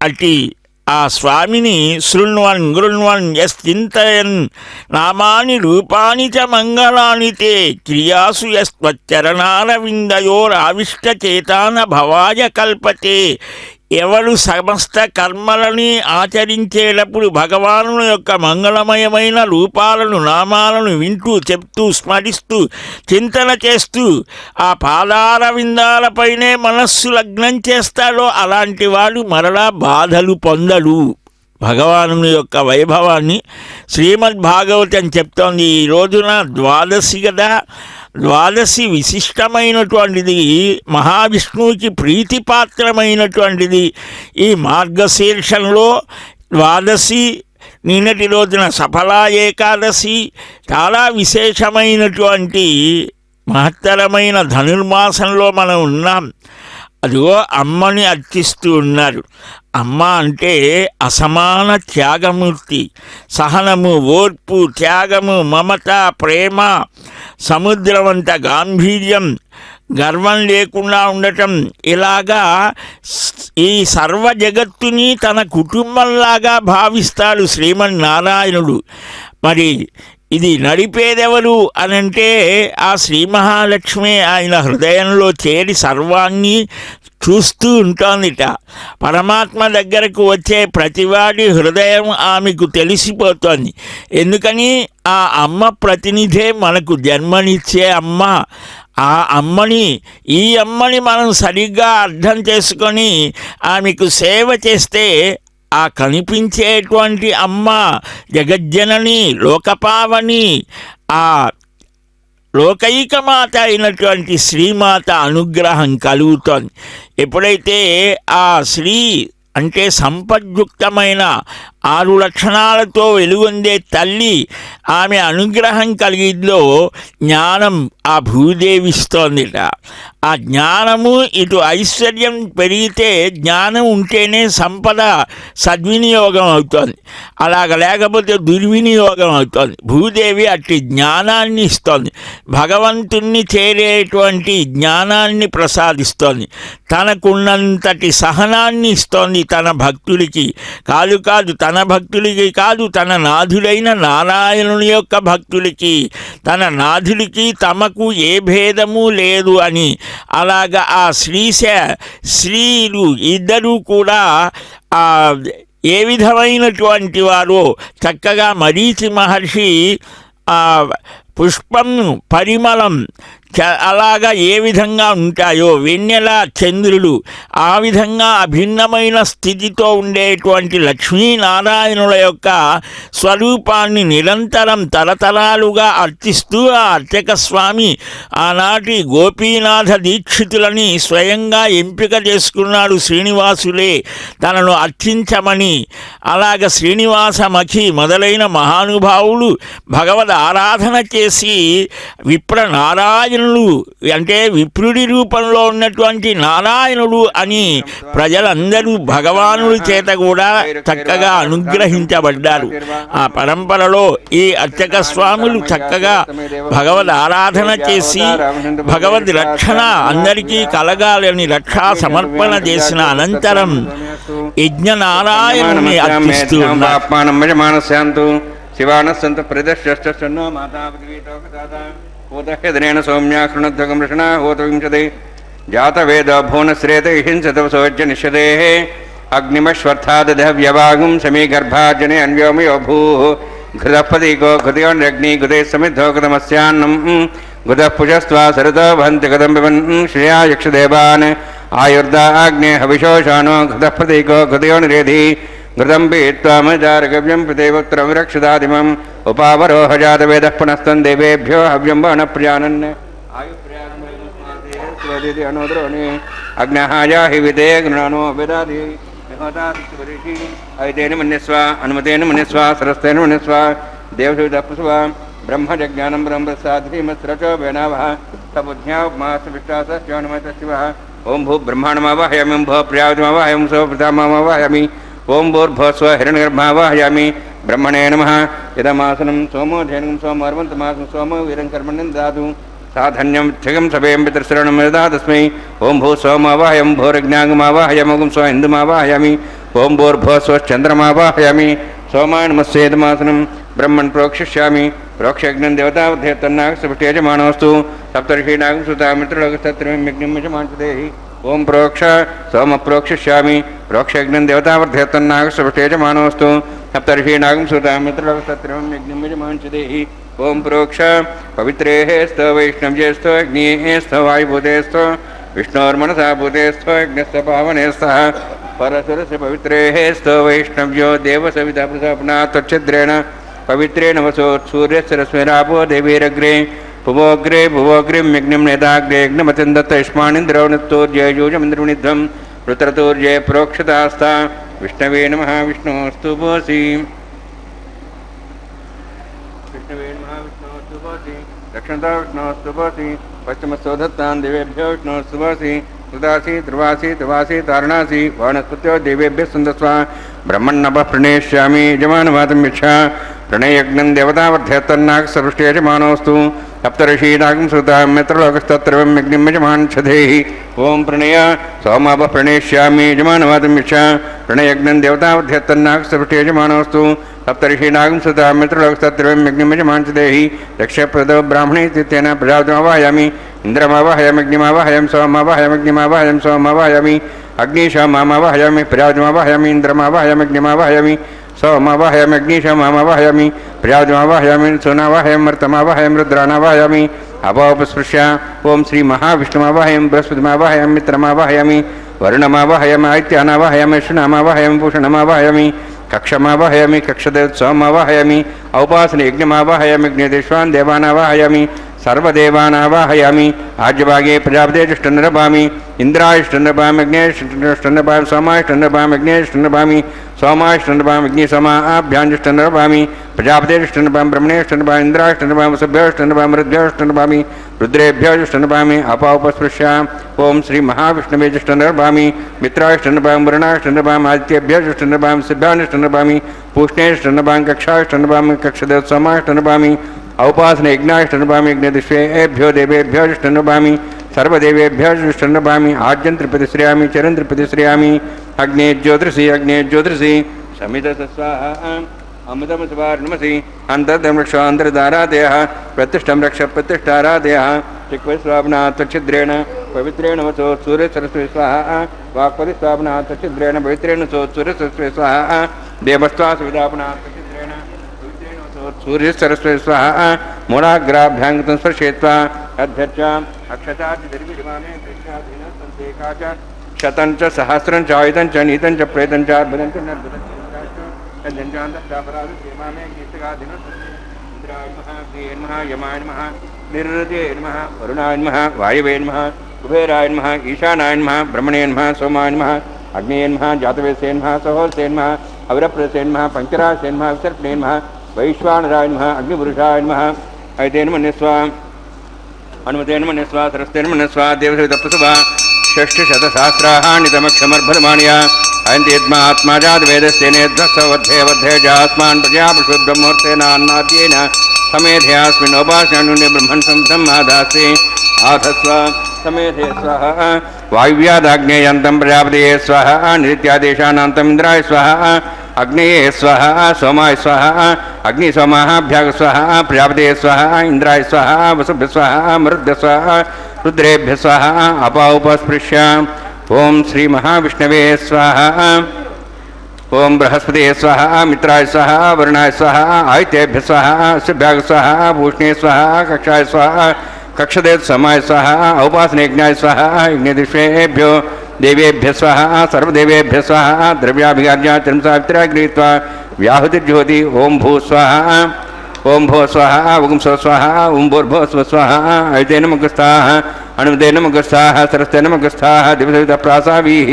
అట్టి ఆ స్వామిని శృణ్వన్ గృణ్వన్ యశ్చింతయన్ నామాని రూపాని చ మంగళాని తే క్రియాసు యస్త్వచ్చరణారవిందయోరావిష్టచేతాన భవాయ కల్పతే. ఎవరు సమస్త కర్మలని ఆచరించేటప్పుడు భగవాను యొక్క మంగళమయమైన రూపాలను నామాలను వింటూ చెప్తూ స్మరిస్తూ చింతన చేస్తూ ఆ పాదారవిందాలపైనే మనస్సు లగ్నం చేస్తాడో అలాంటి వాడు మరలా బాధలు పొందడు. భగవాను యొక్క వైభవాన్ని శ్రీమద్భాగవతం చెప్తోంది. ఈ రోజున ద్వాదశి కదా, ద్వాదశి విశిష్టమైనటువంటిది, మహావిష్ణువుకి ప్రీతిపాత్రమైనటువంటిది. ఈ మార్గశీర్షంలో ద్వాదశి, నిన్నటి రోజున సఫలా ఏకాదశి చాలా విశేషమైనటువంటి మహత్తరమైన ధనుర్మాసంలో మనం ఉన్నాం. అదిగో అమ్మని అర్చిస్తూ ఉన్నారు. అమ్మ అంటే అసమాన త్యాగమూర్తి, సహనము, ఓర్పు, త్యాగము, మమత, ప్రేమ, సముద్రవంత గాంభీర్యం, గర్వం లేకుండా ఉండటం, ఇలాగా ఈ సర్వ జగత్తుని తన కుటుంబంలాగా భావిస్తాడు శ్రీమన్నారాయణుడు. మరి ఇది నడిపేదెవరు అనంటే ఆ శ్రీ మహాలక్ష్మి ఆయన హృదయంలో చేరి సర్వాన్ని చూస్తూ ఉంటోందిట. పరమాత్మ దగ్గరకు వచ్చే ప్రతివాడి హృదయం ఆమెకు తెలిసిపోతోంది. ఎందుకని ఆ అమ్మ ప్రతినిధే మనకు జన్మనిచ్చే అమ్మ. ఆ అమ్మని, ఈ అమ్మని మనం సరిగ్గా అర్థం చేసుకొని ఆమెకు సేవ చేస్తే ఆ కనిపించేటువంటి అమ్మ జగజ్జనని, లోకపావని, ఆ లోకైకమాత అయినటువంటి శ్రీమాత అనుగ్రహం కలుగుతోంది. ఎప్పుడైతే ఆ శ్రీ అంటే సంపద్యుక్తమైన 6 లక్షణాలతో వెలుగొందే తల్లి ఆమె అనుగ్రహం కలిగిందో జ్ఞానం ఆ భూదేవిస్తోందిట. ఆ జ్ఞానము ఇటు ఐశ్వర్యం పెరిగితే జ్ఞానం ఉంటేనే సంపద సద్వినియోగం అవుతోంది, అలాగ లేకపోతే దుర్వినియోగం అవుతోంది. భూదేవి అట్టి జ్ఞానాన్ని ఇస్తోంది, భగవంతుణ్ణి చేరేటువంటి జ్ఞానాన్ని ప్రసాదిస్తోంది, తనకున్నంతటి సహనాన్ని ఇస్తోంది తన భక్తుడికి. కాదు తన భక్తుడికి కాదు, తన నాథుడైన నారాయణుని యొక్క భక్తుడికి, తన నాథుడికి తమకు ఏ భేదము లేదు అని. అలాగా ఆ శ్రీలు ఇద్దరూ కూడా ఏ విధమైనటువంటి వారో చక్కగా మరీచి మహర్షి పుష్పం పరిమళం అలాగా ఏ విధంగా ఉంటాయో వెన్నెల చంద్రుడు ఆ విధంగా అభిన్నమైన స్థితితో ఉండేటువంటి లక్ష్మీనారాయణుల యొక్క స్వరూపాన్ని నిరంతరం తరతరాలుగా అర్చిస్తూ ఆ అర్చక స్వామి ఆనాటి గోపీనాథ దీక్షితులని స్వయంగా ఎంపిక చేసుకున్నాడు శ్రీనివాసులే తనను అర్చించమని. అలాగ శ్రీనివాసమఖి మొదలైన మహానుభావులు భగవద్ ఆరాధన చేసి విప్రనారాయణుడు అంటే విప్రుడి రూపంలో ఉన్నటువంటి నారాయణుడు అని ప్రజలందరూ భగవానుడి చేత కూడా చక్కగా అనుగ్రహించబడ్డారు. ఆ పరంపరలో ఈ అర్చక స్వాములు చక్కగా భగవద్ ఆరాధన చేసి భగవద్ రక్షణ అందరికీ కలగాలని రక్షా సమర్పణ చేసిన అనంతరం యజ్ఞ నారాయణుని అర్పిస్తూ ఉన్నారు. శివానస్సంత ప్రదర్శిష్టన్నో మాతాపతివేణ సౌమ్యా కృణధ్వగం ఋషణ హోత వింశదే जातवेदो भुवनश्रेत हिंसतवसोज्य निषदेः अग्निमश्वर्थादव्यवागुं समीगर्भाजने अन्व्योमयो भूः घृतपदीको घृतयोरग्नि घृते समिद्धो घृतमस्यान्नं घृतः पुजस्त्वा सरतो भवन्ति घृतं पिबन् श्रेया यक्षदेवान् आयुर्दाग्ने हविशोषाणो घृतः प्रतीको घृतयोनिरेधि घृतं पीत्वा मजारगव्यं पितेवक्त्रं रक्षदादिमम् उपावरोहजातवेदः पुनस्तं देवेभ्यो हव्यं वनप्रियानन् आयुप्रियानोदि अनोद्रोणि अग्नहायाहि विदे गृणानो वेदादि ऐतेन मन्यस्व अनुमतेन मन्यस्व सरस्तेन मन्यस्व देवसुविदप्सुव ब्रह्मजज्ञानं ब्रह्मप्रसादधीमस्रचो वेनावः सबुद्ध्या उपमासविष्टासस्योनुमतशिवः ओं भू ब्रह्माण्डमावाहयामि भो प्रियावतिमावाहयामि सो पितामहमावाहयामि ओं भूर्भुवस्व हिरण्यगर्भावाहयामि ब्रह्मणे नमः इदमासनं सोमो धेनुं सोमर्वन्तमासं सोमो वीरं कर्मण्यं ददातु साधन्यं थिगं सभेयं पितृश्रवणं यदा तस्मै ओं भू सोमावाहयं भूर्ज्ञागमावाहयामगुं स्व इन्दुमावाहयामि ओं भूर्भुवस्वश्चन्द्रमावाहयामि सोमाय नमस्येदमासनं ब्रह्मन् प्रोक्षिष्यामि प्रोक्षयज्ञं देवतावध्यतन्नागसपृष्टेजमानोऽस्तु सप्तर्षीणागं सुतामित्रलोकस्तत्रियं यज्ञं ओं प्रोक्ष सोम प्रोक्षिष्यामि प्रोक्षयज्ञं देवतावध्यतन्नागसपृष्टेजमानोऽस्तु सप्तर्षीणागं सुतामित्रलोकस्तत्रियं यज्ञं यजमानश्चदेहि ओं प्रोक्ष पवित्रेः स्त वैष्णव्येऽस्तो अग्निः वायुभूतेऽस्तो विष्णोर्मनसा भूतेऽस्तो यज्ञस्य पावनेस्तः परशुरस्य पवित्रेः स्त वैष्णव्यो देवसविता प्रसापना त्वच्छिद्रेण पवित्रेण वसोत्सूर्यस्य रश्मिरापो देवीरग्रे भुवोग्रे भुवोग्रिं यज्ञं नेताग्रे यज्ञमतिन्दत्त युष्माणीन्द्रो नित्तोर्जयजूजमिन्द्रनिध्वं रुद्रतोर्जय प्रोक्षतास्ता विष्णवे नमः विष्णोस्तु भोसि विष्णवे नमः विष्णोस्तु भोसि दक्षिणता विष्णोस्तु भोसि पश्चिमस्तोधत्तान् देवेभ्यो विष्णोस्तु भोसि सुदासी ध्रुवासी तुवासी तारणासी वानस्पत्यो देवेभ्यः सन्दस्वा ब्रह्मण्णपः प्रणेष्यामि यजमानवादं यच्छा प्रणयज्ञं देवतावर्ध्यतन्नागसपृष्टेजमानोऽस्तु सप्तर्षीणागं सुतां मित्रलोकस्तत्रवं यज्ञं यजमानच्छधेहि ओं प्रणय सोमापः प्रणेष्यामि यजमानवादं यच्छा प्रणयज्ञं देवतावर्ध्यतन्नागसपृष्टेजमानोऽस्तु सप्तर्षीणागं सुतां मित्रलोकस्तत्रवं यज्ञं यजमानच्छधेहि रक्षप्रदो ब्राह्मणे तेन प्रजापतिमावाहयामि इंद्रमावाहयामि अग्निमावाहयामि सोमावाहयामि अग्निमावाहयामि सोमावाहयामि अग्निशामावाहयामि प्रजापतिमावाहयामि इंद्रमावाहयामि अग्निमावाहयामि सोमावाहयामि अग्निशामावाहयामि प्रजापतिमावाहयामि सोनावाहयामि मर्तमावाहयामि रुद्रानावाहयामि अपोपस्पृश्य ओं श्री महाविष्णुमावाहयामि बृहस्पतिमावाहयामि मित्रमावाहयामि वरुणमावाहयामि आदित्यानावाहयामि शुनामावाहयामि भूषणमावाहयामि कक्षमावाहयामि कक्षदेवोत्सवमावाहयामि औपासने यज्ञमावाहयामि यज्ञदेश्वान् देवानावाहयामि सर्वदेवानावाहयामि आज्यभागे प्रजापतेष्टन्नरभामि इन्द्रायष्टन्नरभामि अग्नेष्टन्नरभामि सोमायष्टन्नरभामि अग्नेष्टन्नरभामि सोमायष्टन्नरभामि अग्निसमाभ्याञ्जष्टन्नरभामि प्रजापतेष्टन्नरभामि ब्रह्मणेष्टन्नरभामि इन्द्रायष्टन्नरभामि वसुभ्योष्टन्नरभामि रुद्भ्योष्टन्नरभामि रुद्रेभ्योष्टन्नरभामि अपापस्पृश्य ओं श्री महाविष्णवे ज्येष्ठन्नरभामि मित्रायष्टन्नरभामि वरुणायष्टन्नरभामि आदित्यभ्योष्टन्नरभामि सिद्धायष्टन्नरभामि पूष्णेष्टन्नरभामि कक्षायष्टन्नरभामि कक्षदेवोत्सवमायष्टन्नरभामि औपासने यज्ञायष्टन्नरभामि यज्ञदिष्वेभ्यो देवेभ्योष्टन्नरभामि सर्वदेवेभ्योष्टन्नरभामि आज्यं त्रिपतिश्रयामि चरं त्रिपतिश्रयामि अग्ने ज्योतिषि समितस्वाहा अमृतमस्वार्णमसि अन्तर्दं रक्ष अन्तर्धारादयः प्रतिष्ठं रक्ष प्रतिष्ठारादयः चिक्वस्वापना त्वच्छिद्रेण पवित्रेण वसो सूर्यसरस्वती स्वाहा वाक्पतिस्वापना त्वच्छिद्रेण पवित्रेण सो सूर्यसरस्वती स्वाहा देवस्त्वा सुविधापना त्वच्छिद्रेण सूर्यसरस्वती स्वाहा मूलाग्राभ्याङ्गतं स्पर्शयित्वा अध्यक्षा अक्षतादिर्विमाने कृष्णाधीनसन्तेकाच शतं च सहस्रं च आयुधं च नीतं च प्रेतं च अर्बुदं च नर्बुदं यमाय नमः निरृते नमः वरुणाय नमः वायवे नमः कुबेराय नमः ईशानाय नमः ब्रह्मणे नमः सोमाय नमः अग्ने नमः जातवेदसे नमः सहोदसे नमः अविरप्रसे नमः पंचरासे नमः विसर्पणे नमः वैश्वानराय नमः अग्निपुरुषाय नमः ऐतेन मन्यस्व अनुमतेन मन्यस्व सरस्तेन मन्यस्व देवसवितप्सुभा षष्ठशतसहस्राणितमक्षमर्भरमाणिया अयन्त्येत्मात्मा जातवेदस्तेनेध्वस्वद्धे जास्मान् प्रजापशुब्रह्मोर्तेनान्नाद्येन समेधयास्मिन्नोपास्यानुन्य ब्रह्मन् संसम्मादास्ते आधस्व समेधे स्वाहा वायुव्यादाग्नेयन्तं प्रजापतये स्वाहा नित्यादेशानान्तम् इन्द्राय स्वाहा अग्नेये स्वाहा सोमाय स्वाहा अग्निसोमाभ्याग स्वाहा प्रजापतये स्वाहा इन्द्राय स्वाहा वसुभ्य स्वाहा मरुद्भ्य स्वाहा रुद्रेभ्य स्वाहा अपाउपस्पृश्य ओम श्री महाविष्णवे स्वाहा ओम बृहस्पति स्वाहा मित्राय स्वाहा वरुणाय स्वाहा आदित्येभ्य स्वाहा शुभ्याग स्वाहा भूषणे स्वाहा कक्षाय स्वाहा कक्षदेव समाय स्वाहा औपासनेज्ञाय स्वाहा यज्ञदिष्वेभ्यो देवेभ्य स्वाहा सर्वदेवेभ्य स्वाहा द्रव्याभिगार्य त्रिंसावित्रा गृहीत्वा व्याहुतिर्ज्योति ओम भू स्वाहा ओम भो स्वाहा ओम स्व स्वाहा ओम भूर्भो स्व स्वाहा अयते नमः अणुदे नमः सरस्ते नमः दिवसविदप्रासावीः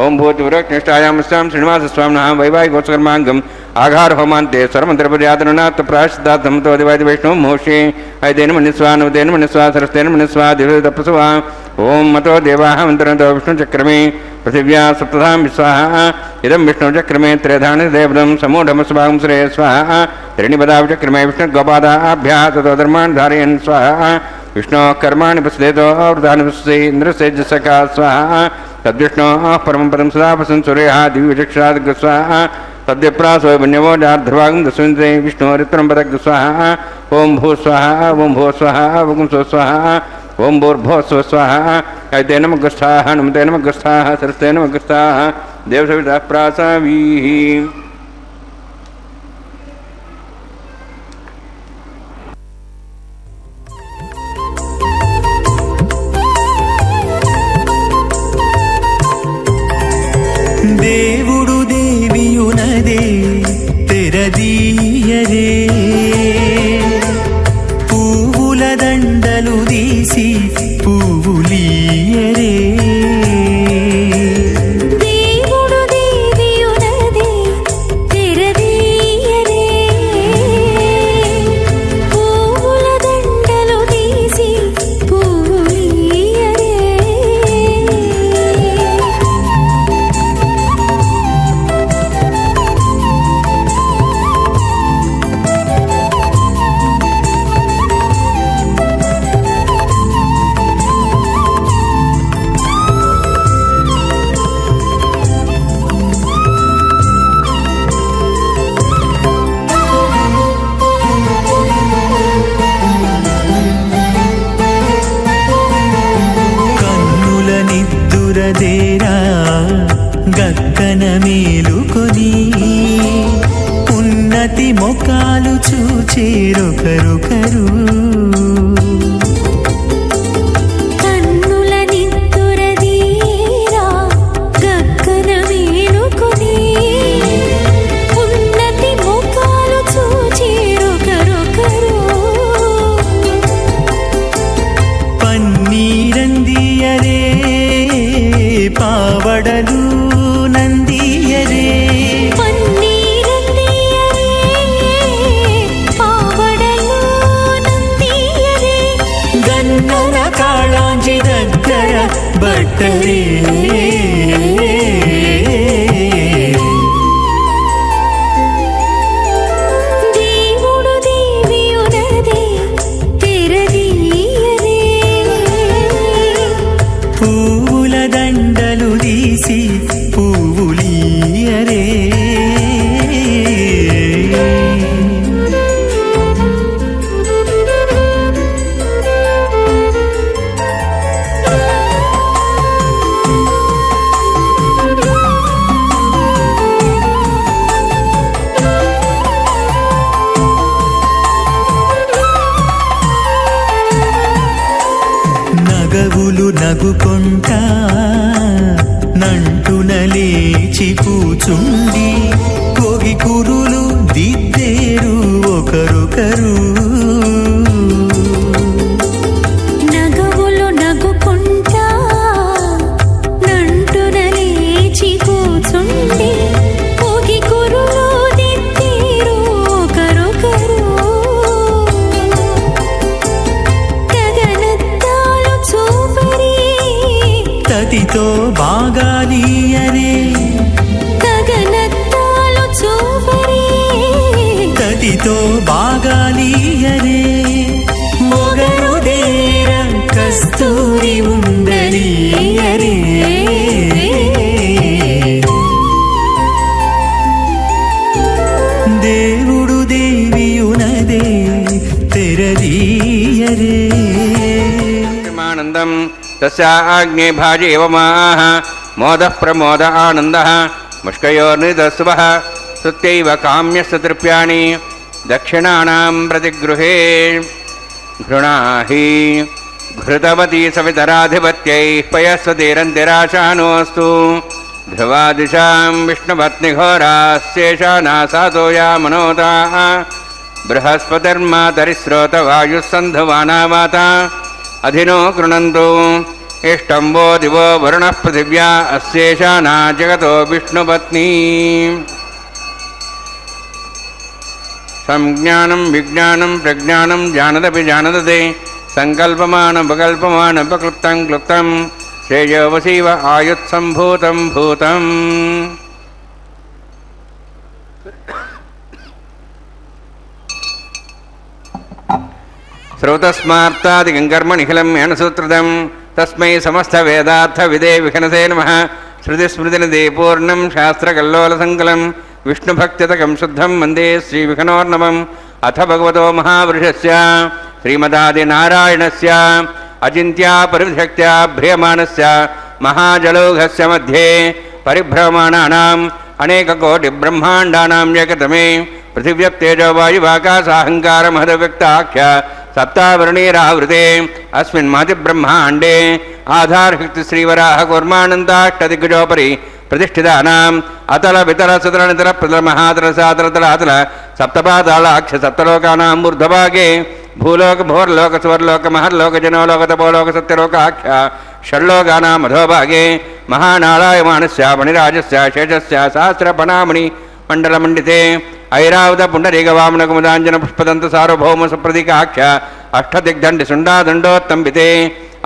ओम भूतपुरक्निष्ठायामस्यां श्रीनिवास स्वामिनः वैवाहिकोत्सकर्माङ्गम् आघार होमान्ते सर्वमन्त्रपर्यातनात् प्रायश्चित्तार्थं तवदिवादि वैष्णवं मोक्षे अयते नमः नुदे नमः सरस्ते नमः दिवसविदप्रसवा ओम मतो देवाः मन्त्रन्तो विष्णुचक्रमे पृथिव्या सप्तधां स्वाहा इदं विष्णुचक्रमे त्रयधानदेवदं समूढमस्वागं श्रेय स्वाहा त्रीणिपदाचक्रमे विष्णुगोपादाभ्यः ततो धर्मान् धारयन् स्वाहा विष्णोः कर्माणि पश्येतो वृतानि पश्यति इन्द्रसेजसका स्वाहा तद्विष्णोः परमं पदं सदा पश्यन् सूर्यः दिव्यचक्षुरादिग् स्वाहा तद्विप्रासो वन्यवो ध्रुवागं दस्वन्ते विष्णोरित्रं पदग् स्वाहा ओम भू स्वाहा ओम भो स्वाहा ओम स्व स्वाहा ओम भूर्भो स्व स्वाहा अयते नमः नमते नमः सरस्ते नमः देवसवितः प्रासावीः దేవుడు దేవియునదే తెరదీయరే పువ్వుల దండలు తీసి పువ్వులీయరే దేవుడు దేవియునదే తెరదీయరే పువ్వుల దండలు తీసి పువ్వులీయరే కన్నుల నిద్దురదేరా గక్కన మేలుకొని ఉన్నతి మొకాలు చూచేరొకరొకరు కన్నుల నిద్దురదీరా గగ్గన మేలుకొని ఉన్నతి ముఖాలు చూచేరొకరొకరు పన్నీరందియరే పావడలు నందియరే పన్నీరందియరే పావడలు నందియరే గన్నల కాళాంజి దగ్గర బట్టరే దేవుడు దేవియునదే తెరదీయరే పువ్వుల దండలు తీసి పువ్వులీయరే నగవులు నగుకొంటా నంటున లేచి కూచుండి కోగి కురులు దిద్దేరు ఒకరొకరు నగవులు నగుకుంటా నంటున లేచి కూచుండి పోగి కురులు దిద్దేరు ఒకరొకరు గగనత్తాలు చూపరి తతితో బాగాలీయరే గగనత్తాలు చూపరి తతితో బాగాలీయరే మొగరుదేర కస్తూరి ఉండలీయరే దేవుడు దేవియునదే తెరదీయరే ఆనందం తస్యాగ్నే భాజి ఏవమాః మోదః ప్రమోద ఆనందః ముష్కయోర్నిదస్సువః స్తుత్యైవ కామ్యస్య తృప్యాణి దక్షిణానాం ప్రతిగృహే ఘృణాహి ఘృతవతీ సవితరాధిపత్యైః పయస్వతీరంతిరాశానోऽస్తు ధ్రువాదిశాం విష్ణుపత్నిఘోరాశేషానాసాతో యా మనోతాః బృహస్పతిర్మాతరిశ్రోతవాయుస్సంధువానావాత అధినో గృణन्तు ఇష్టం वो दिवो वरुणः पृथिव्या अस्येषाना जगतो विष्णुपत्नी संज्ञानं विज्ञानं प्रज्ञानं जानदपि जानदते संकल्पमानपकल्पमानपक्लुप्तं क्लुप्तं श्रेयोवसीव आयुत्सम्भूतं भूतम् श्रोतस्मार्तादिकं कर्म निखिलं मेणसूत्रदं तस्मै समस्तवेदार्थविदे विघ्नसे नमः श्रुतिस्मृतिनिधे पूर्णं शास्त्रकल्लोलसङ्कलं विष्णुभक्त्यतकं शुद्धं वन्दे श्रीविघ्नोर्नवम् अथ भगवतो महापुरुषस्य श्रीमदादिनारायणस्य अचिन्त्यापरिशक्त्या भ्रियमाणस्य महाजलौघस्य मध्ये परिभ्रममाणानाम् अनेककोटिब्रह्माण्डानां एकतमे पृथिव्यप्तेजो वायुवाकाशाहङ्कारमहदव्यक्ताख्य सप्तावर्णीरावृते अस्मिन् महतिब्रह्माण्डे आधारशक्तिश्रीवराह कूर्मानन्दाष्टदिग्गजोपरि प्रतिष्ठितानाम् अतल वितल सुतल नितल प्रतल महातल सातल तलातल सप्तपातालाक्ष सप्तलोकानां ऊर्ध्वभागे भूलोक भोर्लोक स्वर्लोक महर्लोक जनोलोक तपोलोक सत्यलोकाख्य षड्लोकानां अधोभागे महानारायमाणस्य मणिराजस्य शेषस्य सहस्रपणामणि मंडलमंडिते ऐरावत पुंडरीकवामनकुमुदांजन पुष्पदंत सार्वभौम सुप्रतीकाख्य अष्टदिग्दंडि सुंडादंडोत्तंबिते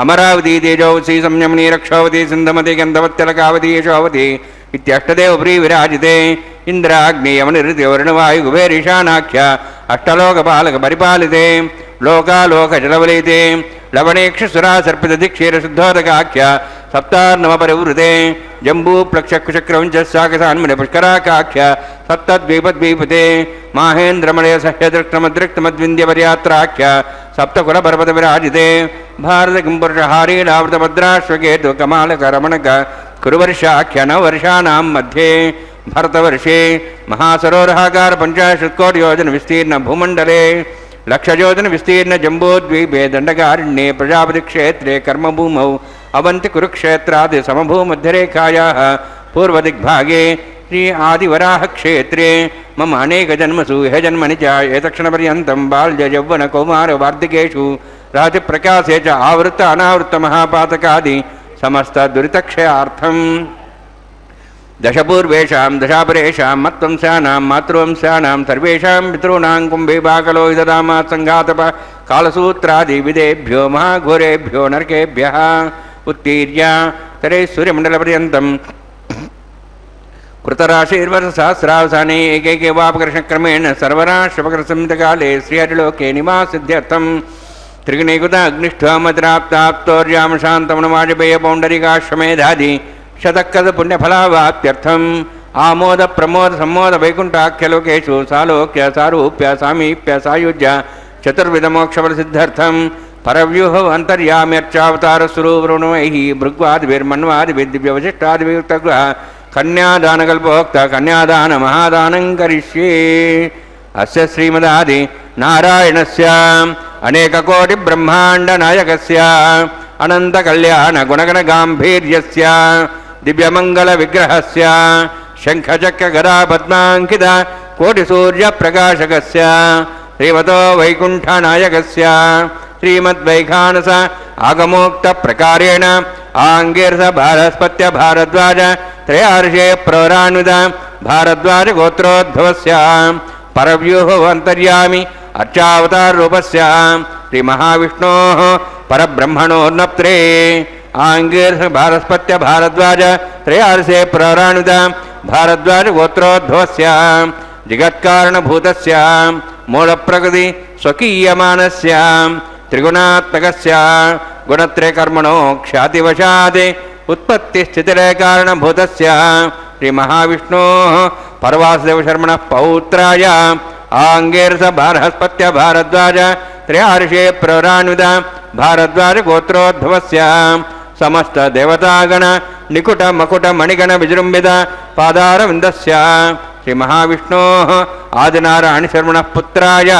अमरावती तेजोवती संयमनी रक्षावती सिंधमती गंधवत्यलकावती यशोवती इत्यष्टदेव प्री विराजिते इंद्राग्नेयमनिर्ति वरुणवायु कुबेरीशानाख्य अष्टलोकपालक परिपालिते लोकालोकजलवलिते लवणेक्षुसुरा सर्पित दिक्षीर शुद्धोदकाख्य सप्तार्णव परिवृते जम्बू प्लक्षकुचक्रवंचस्याकसान्मनि पुष्कराकाख्य सप्तद्वीपद्वीपते माहेन्द्रमणय सह्यदृक्तमदृक्तमद्विन्द्यपर्यात्राख्य सप्तकुलपर्वत विराजिते भारत किंपुरुषहारीणावृतभद्राश्वकेतु कमालकरमणक कुरुवर्षाख्य नववर्षाणां मध्ये भरतवर्षे महासरोवराकार 50 कोटियोजन विस्तीर्ण भूमंडले लक्षयोजन विस्तीर्ण जम्बूद्वीपे दंडकारण्ये प्रजापति क्षेत्रे कर्मभूमौ अवंति कुरुक्षेत्रादि समभूमध्यरेखायाः पूर्वदिग्भागे श्री आदिवराह क्षेत्रे मम अनेक जन्मसु यह जन्मनि च एतक्षणपर्यन्तं बाल्य यौवन कौमार वार्धिकेषु रातिप्रकाशे च आवृत्त अनावृत्त महापातकादि समस्त दुरितक्षयार्थम् दशपूर्वेषां दशापरेषां मत्वंशानां मातृवंशानां सर्वेषां पितॄणां कुम्भीभागलोहितदामा सङ्घातप कालसूत्रादिविदेभ्यो महाघोरेभ्यो नरकेभ्यः उत्तीर्य तरे सूर्यमण्डलपर्यन्तं कृतराशिर्वर्षसहस्रावसाने एकैके वापकर्षक्रमेण सर्वराष्ट्रपकर्षमितकाले श्रीहरिलोके निवासिध्यर्थं त्रिगुणैकुत अग्निष्ठमतिराप्ताप्तोर्यां शान्तमनवाजपेय पौण्डरीकाश्वमेधादि शतकद पुण्यफलावाप्त्यर्थम् आमोद प्रमोद सम्मोद वैकुण्ठाख्यलोकेषु सालोक्य सारूप्य सामीप्य सायुज्य चतुर्विधमोक्षफलसिद्धर्थं परव्यूह अन्तर्याम्यर्चावतारस्वरूपरुणैः भृग्वादिभिर्मन्वादिभिर्दिव्यवशिष्टादिभिर्युक्तगृह कन्यादानकल्पोक्त कन्यादानमहादानं करिष्ये अस्य श्रीमदादि नारायणस्य अनेककोटिब्रह्माण्डनायकस्य अनन्तकल्याणगुणगणगाम्भीर्यस्य दिव्यमङ्गलविग्रहस्य शङ्खचक्रगदापद्माङ्कित कोटिसूर्यप्रकाशकस्य श्रीमतो वैकुण्ठनायकस्य श्रीमद्वैखानस आगमोक्तप्रकारेण आङ्गीर्ष भारस्पत्य भारद्वाज त्रयार्षे प्रवरान्वित भारद्वाजगोत्रोद्भवस्य परव्यूहोऽन्तर्यामि अर्चावताररूपस्य श्रीमहाविष्णोः परब्रह्मणोर्नप्त्रे आङ्गीर्ष भारस्पत्य भारद्वाज त्रयार्षे प्रवरान्वित भारद्वाजगोत्रोद्भवस्य जगत्कारणभूतस्य मूलप्रकृति स्वकीयमानस्य त्रिगुणात्मकस्य गुणत्रयकर्मणो ख्यातिवशात् उत्पत्तिस्थितिलयकारणभूतस्य श्रीमहाविष्णोः परवासुदेवशर्मणः पौत्राय आङ्गीर्ष भारस्पत्य भारद्वाज त्रयार्षे प्रवरान्वित భారద్వాజ గోత్రోద్భవస్య సమస్త దేవతాగణ నికుట మకుట మణిగణ విజృంభిత పాదారవిందస్య శ్రీ మహావిష్ణోః ఆదినారాయణ శర్మణ పుత్రాయ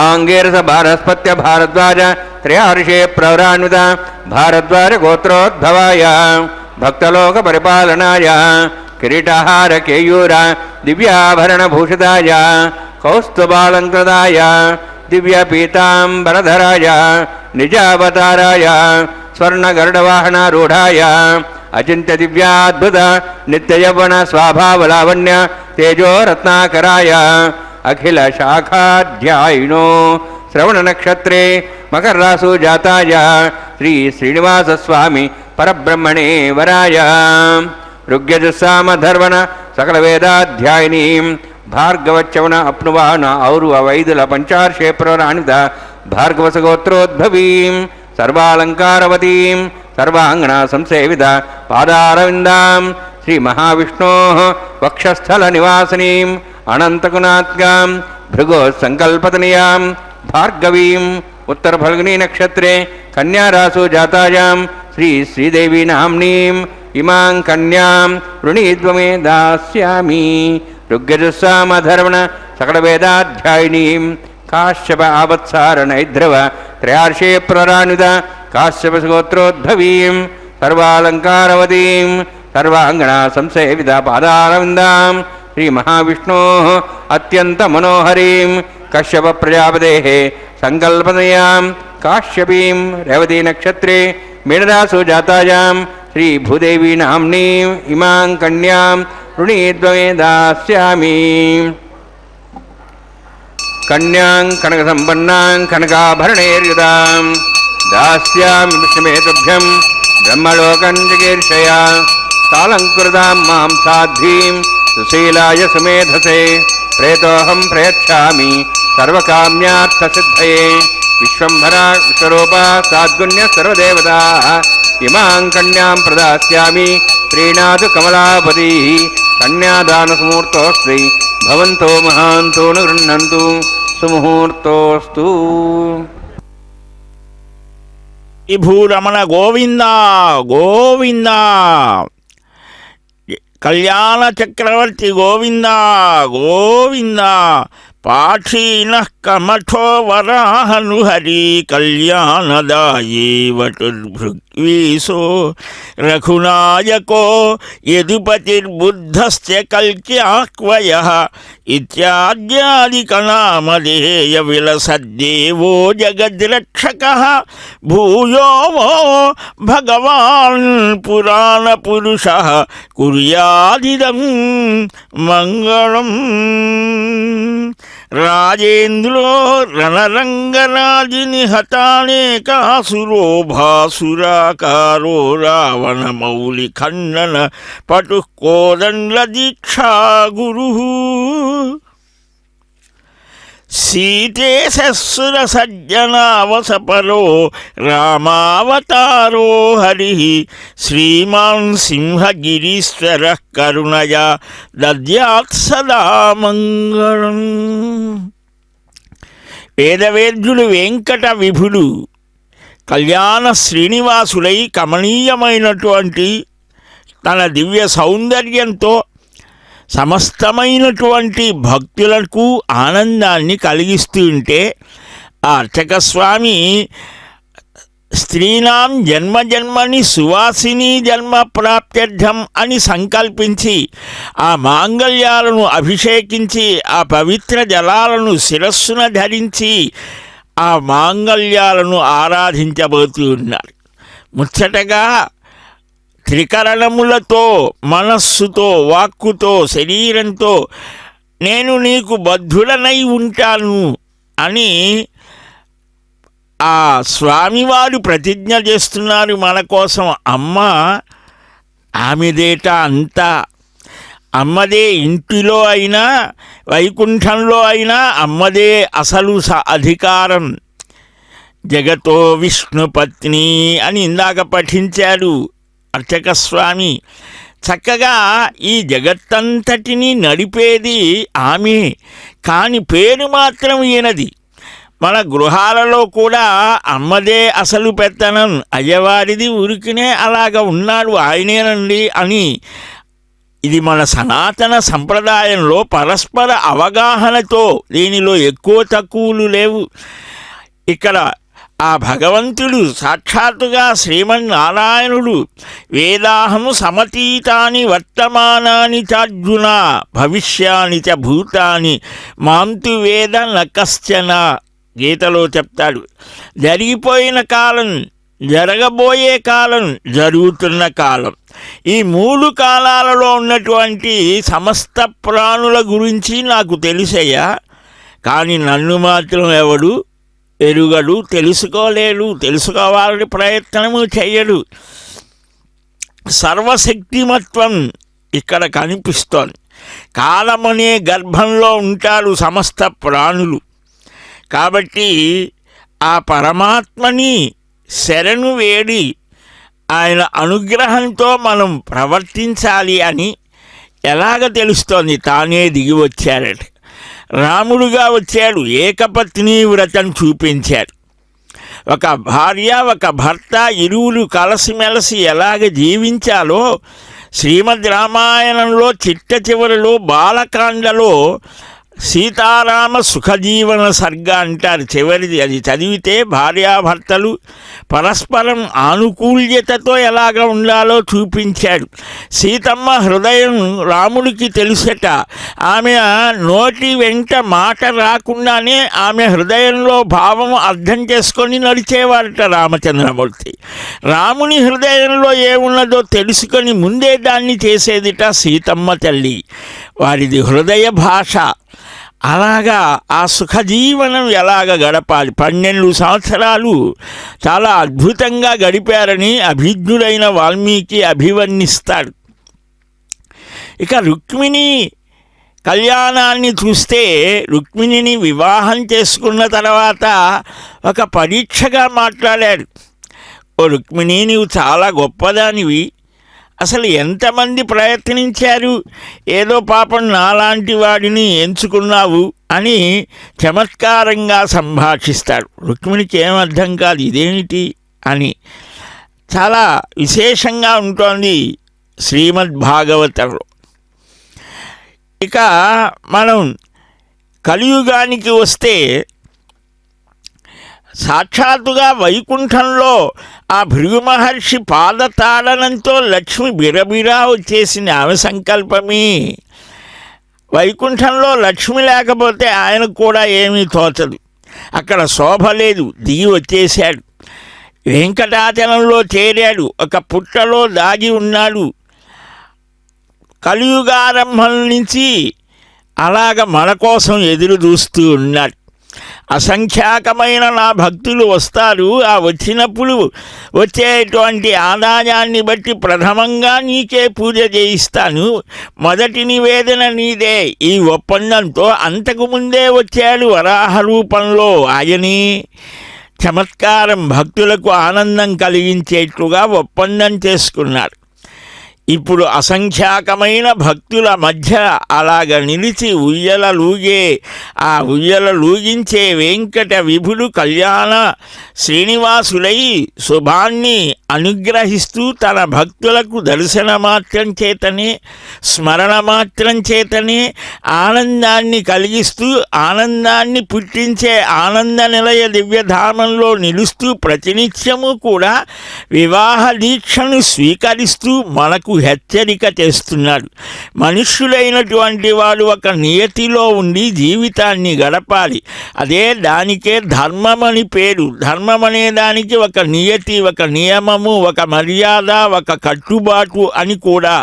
ఆంగేరస భారస్పత్య భారద్వాజ త్రయార్షే ప్రవరాన్విత భారద్వాజ గోత్రోద్భవాయ భక్తలోక పరిపాలనాయ కిరీటహార కేయూర దివ్యాభరణ భూషితాయ కౌస్తుభాలంకృతాయ దివ్య పీతాంబరధరాయ నిజావతారాయ స్వర్ణగరుడవాహనారూఢాయ అచింత్య దివ్యాద్భుత నిత్యయవ్వన స్వాభావలావణ్య తేజోరత్నాకరాయ అఖిల శాఖాధ్యాయినో శ్రవణ నక్షత్రే మకర రాసు జాతాయ శ్రీ శ్రీనివాస స్వామి పరబ్రహ్మణే వరాయ ఋగ్యజస్సామధర్వణ సకల వేదాధ్యాయినీం భార్గవచ్చవన అప్నువాన ఔర్వ వైదుల పంచార్షే ప్రవరాన్విత భార్గవసగోత్రోద్భవీం సర్వాలంకారవతీం సర్వాంగణ సంసేవిత పాదారవిందాం శ్రీ మహావిష్ణోః వక్షస్థల నివాసినీం అనంతకునాత్గాం భృగో సంకల్పతనయాం భార్గవీం ఉత్తర ఫల్గుని నక్షత్రే కన్యారాసు జాతాయాం శ్రీ శ్రీదేవి నామ్నీం ఇమాం కన్యాం వృణీద్వమే దాస్యామి ఋగ్యజస్సామధర్వణ సకల వేదాధ్యాయినీం కాశ్యప ఆవత్సార నైద్రవ త్రయార్షే ప్రవరాన్విత కాశ్యపగోత్రోద్భవీం సర్వాలంకారవతీం సర్వాంగణ సంసేవిత పాదారవిందాం శ్రీ మహావిష్ణోః అత్యంత మనోహరీం కశ్యప ప్రజాపతేః సంకల్పనయాం కాశ్యపీం రేవతీ నక్షత్రే మీనరాసు జాతాయాం శ్రీ భూదేవి నామ్నీం ఇమాం కన్యాం వృణీద్వమే దాస్యామి కన్యాం కనక సంపన్నాం కనకాభరణైర్యుతాం దాస్యామి విష్ణుమేతుభ్యం బ్రహ్మలోకం చికీర్షయా తాలంకృతాం మాం సాధ్వీం సుశీలాయ సుమేధసే ప్రేతోహం ప్రయచ్ఛామి సర్వకామ్యార్థసిద్ధయే విశ్వంభరా విశ్వరూపా సాద్గుణ్య సర్వదేవతా ఇమాం కన్యాం ప్రదాస్యామి ప్రీణాతు కమలాపతి కన్యాదానసుముహూర్తోస్తి భవంతో మహాంతో గృహ్ణంతు సుముహూర్తోస్తు. విభూరమణ గోవింద గోవింద, కళ్యాణ చక్రవర్తి గోవింద గోవింద, పాక్షీణ కమఠో వరాహను హరి కళ్యాణదాయే వటుర్భృగ్వీసో రఘునాయకో యదుపతిర్బుద్ధస్య కల్క్యాక్వయః ఇత్యాద్యాదికనామధేయ విలసద్దేవో జగద్రక్షకః భూయో వో భగవాన్ పురాణపురుషః కుర్యాదిదం మంగళం. రాజేంద్రో రణరంగరాజిని హతానేకాసురో భాసురాకారో రావణమౌలి ఖండన పటు కోదండ దీక్షా గురు. సీతే సస్సుర సజ్జనావసపరో రామావతారో హరి శ్రీమాన్ సింహగిరీశ్వర కరుణయా దద్యాత్ సదా మంగళం. వేదవేద్యుడు వెంకట విభుడు కళ్యాణ శ్రీనివాసుడై కమనీయమైనటువంటి తన దివ్య సౌందర్యంతో సమస్తమైనటువంటి భక్తులకు ఆనందాన్ని కలిగిస్తూ ఉంటే ఆ అర్చకస్వామి స్త్రీనాం జన్మజన్మని సువాసిని జన్మ ప్రాప్త్యర్థం అని సంకల్పించి ఆ మాంగళ్యాలను అభిషేకించి ఆ పవిత్ర జలాలను శిరస్సున ధరించి ఆ మాంగళ్యాలను ఆరాధించబోతూ ఉన్నారు. ముచ్చటగా త్రికరణములతో, మనస్సుతో, వాక్కుతో, శరీరంతో నేను నీకు బద్ధుడనై ఉంటాను అని ఆ స్వామివారు ప్రతిజ్ఞ చేస్తున్నారు మన కోసం. అమ్మ ఆమెదేట అంతా, అమ్మదే ఇంటిలో అయినా వైకుంఠంలో అయినా అమ్మదే అసలు అధికారం. జగతో విష్ణుపత్ని అని ఇందాక పఠించారు అర్చకస్వామి. చక్కగా ఈ జగత్తంతటిని నడిపేది ఆమె, కాని పేరు మాత్రం ఈయనది. మన గృహాలలో కూడా అమ్మదే అసలు పెత్తనం, అయ్యవారిది ఉరికినే అలాగ ఉన్నాడు ఆయనేనండి అని. ఇది మన సనాతన సంప్రదాయంలో పరస్పర అవగాహనతో, దీనిలో ఎక్కువ తక్కువలు లేవు. ఇక్కడ ఆ భగవంతుడు సాక్షాత్తుగా శ్రీమన్నారాయణుడు వేదాహం సమతీతాని వర్తమానాని చార్జున భవిష్యాని చ భూతాని మాంతు వేద న కశ్చన గీతలో చెప్తాడు. జరిగిపోయిన కాలం, జరగబోయే కాలం, జరుగుతున్న కాలం, ఈ 3 కాలాలలో ఉన్నటువంటి సమస్త ప్రాణుల గురించి నాకు తెలుసయ్యా, కానీ నన్ను మాత్రం ఎవడు ఎరుగడు, తెలుసుకోలేడు, తెలుసుకోవాలని ప్రయత్నము చేయడు. సర్వశక్తిమత్వం ఇక్కడ కనిపిస్తోంది. కాలమనే గర్భంలో ఉంటారు సమస్త ప్రాణులు. కాబట్టి ఆ పరమాత్మని శరణు వేడి ఆయన అనుగ్రహంతో మనం ప్రవర్తించాలి అని ఎలాగ తెలుస్తోంది? తానే దిగి వచ్చాడట, రాముడుగా వచ్చాడు, ఏకపత్ని వ్రతం చూపించాడు. ఒక భార్య ఒక భర్త ఇరువురు కలిసిమెలిసి ఎలాగ జీవించాలో శ్రీమద్ రామాయణంలో చిట్ట చివరిలో బాలకాండలో సీతారామ సుఖజీవన సర్గ అంటారు చివరిది. అది చదివితే భార్యాభర్తలు పరస్పరం ఆనుకూల్యతతో ఎలాగ ఉండాలో చూపించాడు. సీతమ్మ హృదయం రాముడికి తెలుసట. ఆమె నోటి వెంట మాట రాకుండానే ఆమె హృదయంలో భావం అర్థం చేసుకొని నడిచేవాడట రామచంద్రమూర్తి. రాముని హృదయంలో ఏమున్నదో తెలుసుకొని ముందే దాన్ని చేసేదిట సీతమ్మ తల్లి. వారిది హృదయ భాష. అలాగా ఆ సుఖజీవనం ఎలాగ గడపాలి? 12 సంవత్సరాలు చాలా అద్భుతంగా గడిపారని అభిజ్ఞుడైన వాల్మీకి అభివర్ణిస్తాడు. ఇక రుక్మిణి కళ్యాణాన్ని చూస్తే, రుక్మిణిని వివాహం చేసుకున్న తర్వాత ఒక పరీక్షగా మాట్లాడాడు. ఓ రుక్మిణి, నీవు చాలా గొప్పదానివి, అసలు ఎంతమంది ప్రయత్నించారు, ఏదో పాపం నాలాంటి వాడిని ఎంచుకున్నావు అని చమత్కారంగా సంభాషిస్తాడు. రుక్మిణికి ఏమర్థం కాదు, ఇదేమిటి అని. చాలా విశేషంగా ఉంటుంది శ్రీమద్ భాగవతంలో. ఇక మనం కలియుగానికి వస్తే సాక్షాత్తుగా వైకుంఠంలో ఆ భృగు మహర్షి పాదతాడనంతో లక్ష్మి బిరబిరా వచ్చేసింది. ఆమె సంకల్పమే. వైకుంఠంలో లక్ష్మి లేకపోతే ఆయనకు కూడా ఏమీ తోచదు. అక్కడ శోభ లేదు, దిగి వచ్చేశాడు. వెంకటాచలంలో చేరాడు, ఒక పుట్టలో దాగి ఉన్నాడు. కలియుగారంభం నుంచి అలాగ మన కోసం ఎదురు చూస్తూ ఉన్నాడు. అసంఖ్యాకమైన నా భక్తులు వస్తారు, ఆ వచ్చినప్పుడు వచ్చేటువంటి ఆదాయాన్ని బట్టి ప్రథమంగా నీకే పూజ చేయిస్తాను, మొదటి నివేదన నీదే. ఈ ఒప్పందంతో అంతకుముందే వచ్చాడు వరాహ రూపంలో ఆయనే. చమత్కారం, భక్తులకు ఆనందం కలిగించేట్లుగా ఒప్పందం చేసుకున్నాడు. ఇప్పుడు అసంఖ్యాకమైన భక్తుల మధ్య అలాగ నిలిచి ఉయ్యలలూగే, ఆ ఉయ్యలలూగించే వెంకట విభుడు కళ్యాణ శ్రీనివాసులై శుభాన్ని అనుగ్రహిస్తూ తన భక్తులకు దర్శన మాత్రం చేతనే, స్మరణ మాత్రం చేతనే ఆనందాన్ని కలిగిస్తూ, ఆనందాన్ని పుట్టించే ఆనంద నిలయ దివ్యధామంలో నిలుస్తూ ప్రతినిత్యము కూడా వివాహ దీక్షను స్వీకరిస్తూ మనకు హెచ్చరిక చేస్తున్నాడు. మనుష్యులైనటువంటి వాడు ఒక నియతిలో ఉండి జీవితాన్ని గడపాలి. అదే దానికే ధర్మమని పేరు. ధర్మం అనే దానికి ఒక నియతి, ఒక నియమము, ఒక మర్యాద, ఒక కట్టుబాటు అని కూడా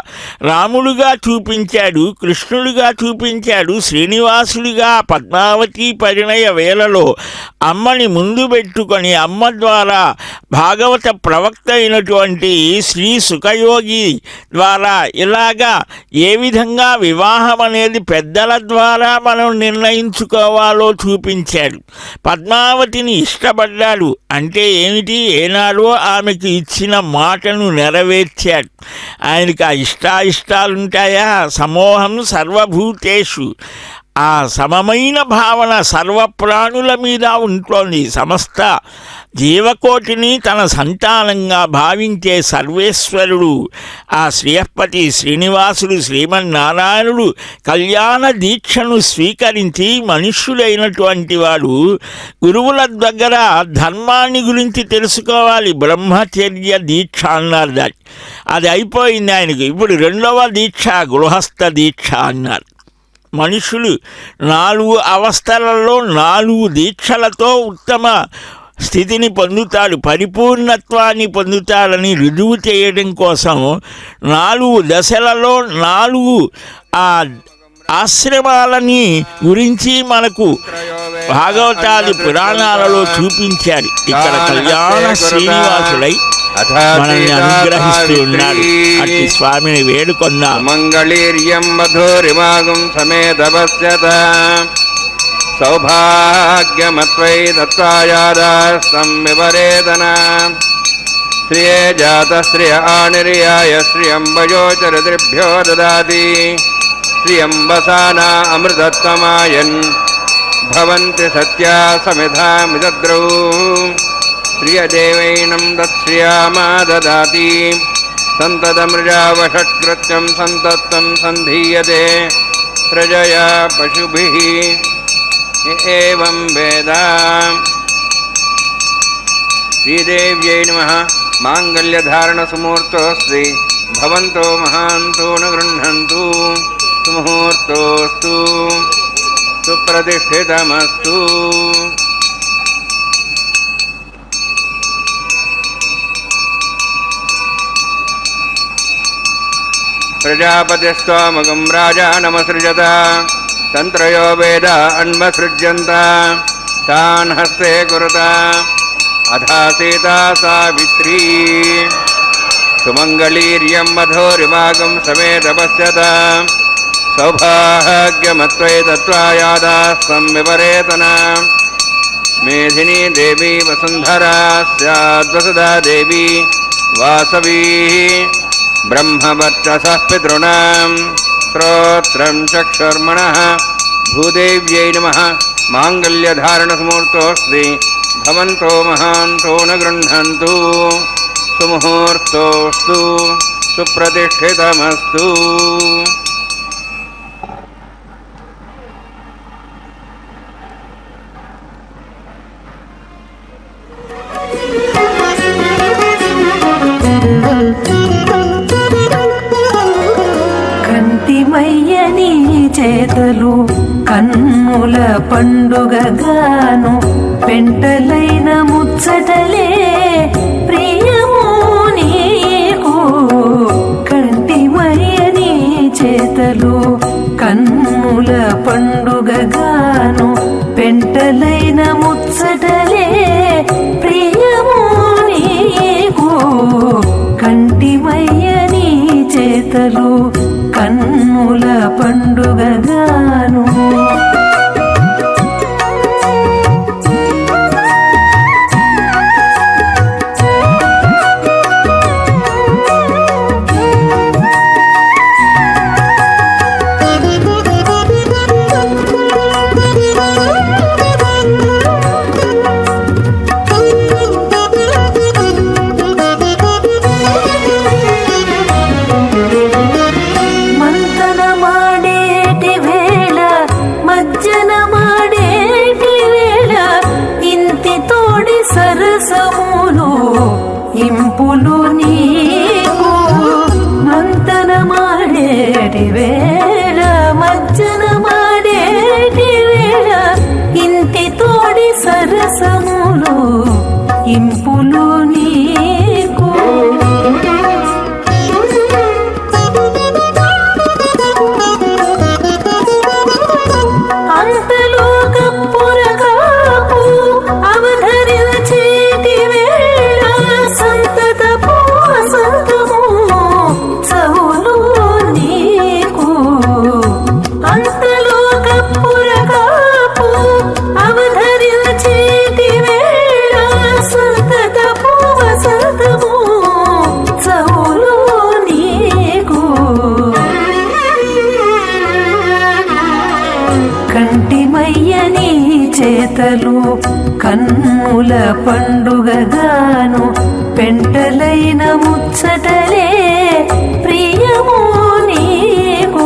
రాముడుగా చూపించాడు, కృష్ణుడిగా చూపించాడు, శ్రీనివాసుడిగా పద్మావతి పరిణయ వేళలో అమ్మని ముందు పెట్టుకొని అమ్మ ద్వారా భాగవత ప్రవక్త అయినటువంటి శ్రీ సుఖయోగి ద్వారా ఇలాగా ఏ విధంగా వివాహం అనేది పెద్దల ద్వారా మనం నిర్ణయించుకోవాలో చూపించాడు. పద్మావతిని ఇష్టపడ్డాడు అంటే ఏమిటి? ఏనాడో ఆమెకు ఇచ్చిన మాటను నెరవేర్చాడు. ఆయనకి ఆ ఇష్టాయిష్టాలుంటాయా? సమోహం సర్వభూతేషు. ఆ సమమైన భావన సర్వప్రాణుల మీద ఉంటోంది. సమస్త జీవకోటిని తన సంతానంగా భావించే సర్వేశ్వరుడు ఆ శ్రీయపతి శ్రీనివాసుడు శ్రీమన్నారాయణుడు కళ్యాణ దీక్షను స్వీకరించి మనుష్యులైనటువంటి వాడు గురువుల దగ్గర ధర్మాన్ని గురించి తెలుసుకోవాలి. బ్రహ్మచర్య దీక్ష అన్నారు దాన్ని. అది అయిపోయింది ఆయనకు. ఇప్పుడు రెండవ దీక్ష గృహస్థ దీక్ష అన్నారు. మనుషులు 4 అవస్థలలో 4 దీక్షలతో ఉత్తమ స్థితిని పొందుతాడు, పరిపూర్ణత్వాన్ని పొందుతాడని రుజువు చేయడం కోసం 4 దశలలో 4 ఆ ఆశ్రమాలని గురించి మనకు భాగవతాది పురాణాలలో చూపించాడు. ఇక్కడ కళ్యాణ శ్రీనివాసుడై మనల్ని అనుగ్రహిస్తూ ఉన్నాడు. అట్టి స్వామిని వేడుకొన్నాం. మంగళీర్యం మధురిమాగం సమేతవస్యత సౌభాగ్యమత్వై దత్తాయాదాస్తం వివరేదన శ్రియే జాత శ్రియ ఆనిర్యాయ శ్రియంబయోచరద్రిభ్యో దదాతి శ్రియంబసానా అమృతత్వమాయన్ భవంతి సత్యా సమిధామిదద్రౌ శ్రియదేవైనం దత్శ్రియామా దదాతి సంతతమృజావషట్కృత్యం సంతత్వం సంధీయతే ప్రజయా పశుభిః ఏవం వేద. శ్రీదేవ్యై నమః. మాంగళ్యధారణసుముహూర్తోऽస్తి భవంతో మహాంతో న గృహ్ణन्तు సుముహూర్తోऽస్తు సుప్రతిష్ఠితమస్తు. ప్రజాపతిస్త్వామగం రాజా నమసృజత తంత్రయో వేద అన్వసృజ్యంత తాన్ హస్తే కురుత అథా సీతా సావిత్రీ సుమంగళీర్యం మధోరిమాగం సమేతపశ్యత సౌభాగ్యమత్వై దత్వాయాదాస్తం విపరేతన మేధినీ దేవీ వసుంధరా స్యాద్వసుధా దేవీ వాసవీ బ్రహ్మవర్చసః పితॄణాం శ్రోత్రం చక్షుర్మణః. భూదేవ్యై నమః. మాంగళ్యధారణసుముహూర్తోऽస్తి భవంతో మహాంతో న గృహ్ణन्तు సుముహూర్తోऽస్తు సుప్రతిష్ఠితమస్తు. కంటిమయ్యని చేతలు కన్నుల పండుగగాను పెంటలైన ముచ్చటలే ప్రియము నీకు. కంటిమయ్యని చేతలు కన్నుల పండుగగాను పెంటలైన ముచ్చటలే ప్రియము నీకు. కంటిమయ్యని చేతలు కన్నుల పండుగగాను. ఇంపులు నీకు మంతన మాడేటి వేళ మజ్జన మాడేటి వేళ ఇంటి తోడి సరసములు ఇంపులు నీకు. అంతలో కప్పురగాపు అవధరించేటి వేళ సంతతపు సంతము చవులు నీకు. అంతలో కప్పురగాపు అవధరించేటి వేళ సంతతపు కన్నుల పండుగగాను పెంటలైన ముచ్చటలే ప్రియము నీకు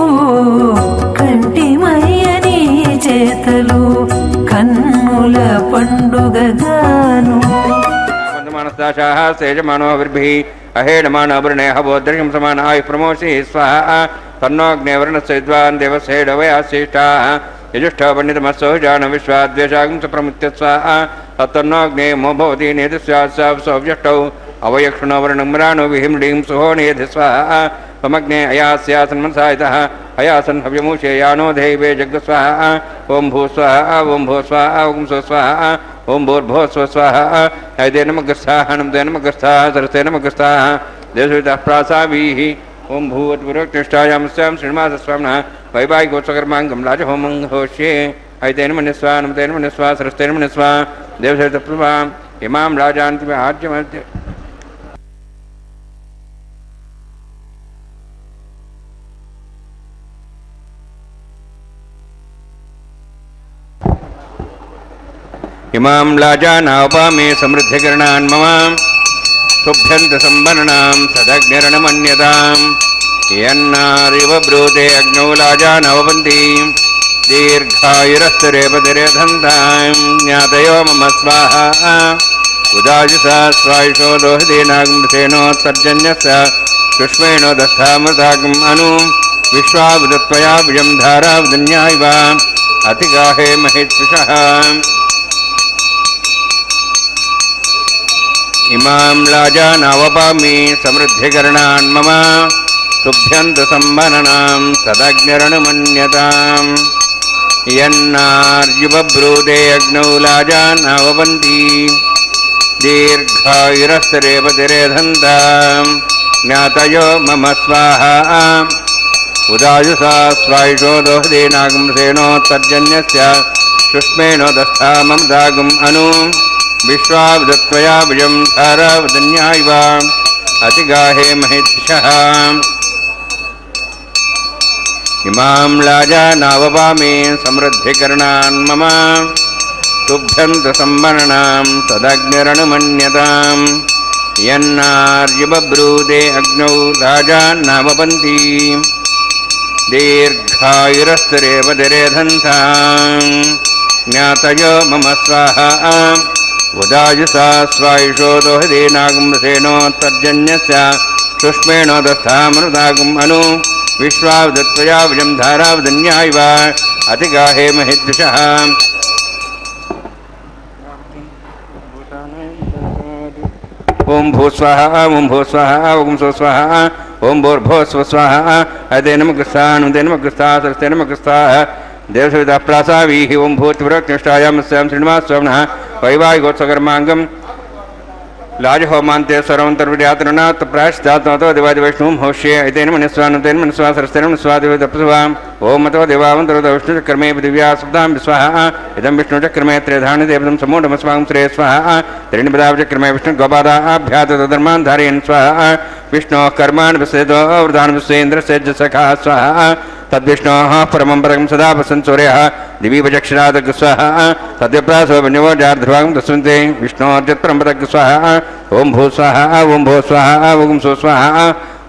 కంటిమయ్యని చేతలు కన్నుల పండుగగాను మనస్తాశాः సేజమానోభిర్భిः अहेडमानवृणेहवोदर्शं समानाय प्रमोषि स्वाहा तन्नोऽग्नेवर्णस्य विद्वान् देवसेडवयाशिष्टाः यजुष्ठः पण्डितमत्सो जान विश्वाद्वेषागं च प्रमुत्य स्वाहा तत्तन्नोऽग्ने मो भवति नेदस्यासौव्यष्टौ अवयक्षुणवर्णम्राणो विहिम्डीं सुहो नेध स्वाहा त्वमग्ने अयास्यासन्मनसायतः अयासन् हव्यमूषे यानो देवे जग्स्वाहा ओं भू स्वाहा ओं भू स्वाहा ओं सो स्वाहा ओं भूर्भुवः स्वः स्वाहा ऐदे नमगस्थाः नमदे नमगस्थाः सरस्ते नमगस्थाः देवसवितः प्रासावीः ओं भूवद्पुरोक्तिष्ठायामस्यां श्रीनिवासस्वामिनः वैवाहिकोत्सकर्माङ्गं राजहोमं होष्ये ऐदे नमनिस्वा नमदे नमनिस्वा सरस्ते नमनिस्वा देवसवितः प्रभां इमां राजान्तिमाज्यमद्य इमां लाजानावपामे समृद्धिकरणान् मम तुभ्यन्तसम्भरणां सदग्निरणमन्यतां यन्नारिव ब्रूते अग्नौ लाजानवपन्ति दीर्घायुरस्तरेपतिरेधन्तां ज्ञातयो मम स्वाहा उदाजुषा स्वायुषो दोहदेनागमृतेनोत्तर्जन्यस्य सुष्मेणो दस्थामृतागम् अनु विश्वावृतत्वया विजं धारावदन्यायव अतिगाहे महेत्विषः इमां लाजानावपामि समृद्धिकरणान् मम तुभ्यन्तसम्भरणां सदग्निरणमन्यतां यन्नार्युबब्रूते अग्नौ लाजानावपन्ति दीर्घायुरस्तरेपतिरेधन्तां ज्ञातयो मम स्वाहा उदायुषा स्वायुषो दोहदेनागमृतेनोत्तर्जन्यस्य सुष्मेणो दस्थाममृतागम् अनु विश्वावृतत्वया विजं धारावदन्यायव अतिगाहे महेत्विषः इमां लाजानावपामे समृद्धिकरणान् मम तुभ्यन्तसम्भरणां तदग्निरणमन्यतां यन्नार्युबब्रूते अग्नौ लाजानावपन्ति दीर्घायुरस्तरेपतिरेधन्तां ज्ञातयो मम स्वाहा उदायुषा स्वायुषो दोहदेनागमृतेनोत्तर्जन्यस्य सुष्मेणो दस्थामृतागम् अनु विश्वावृतत्वया विजं धारावदन्यायव अतिगाहे महेद्विषः ओं भूस्वाहा ओं भूस्वाहा ओं सो स्वाहा ओं भूर्भुवः स्वः स्वाहा अदे नमगस्थाः नमदे नमगस्थाः सरस्ते नमगस्थाः देवसवितः प्रासावीः ओं भूत्पुरोक्तिष्ठायामस्यां श्रीनिवासस्वामिनः वैवाहिकोत्सकर्माङ्गं लाजहोमान्ते सर्वन्तर्विद्यातृणात् प्रायश्चात्मतो देवादिवैष्णवं होष्ये ऐतेन मनस्वा नतेन मनस्वा सरस्तेन मनस्वा देवदप्रसवाम् ओं मतो देवावन्तरतो विष्णुचक्रमे दिव्या सुब्धां विस्वाहा इदं विष्णुचक्रमे त्रेधानि देवतं समूढमस्वां श्रेय स्वाहा त्रीणिपदावचक्रमे विष्णुगोपादाभ्यातधर्मान् धारयन् स्वाहा विष्णोः कर्माणि विसेदो वृदान् विश्वेन्द्रस्य सखा स्वाहा तद्विष्णोः परमं परं सदा प्रसन्सूर्यः दिवीपचक्षरादग् स्वाहा तद्यप्रासो वन्यवो जार्ध्रुवां तस्वन्ते विष्णोर्जत्परम्पदग् स्वाहा ओं भू स्वाहा ओं भो स्वाहा ओं सो स्वाहा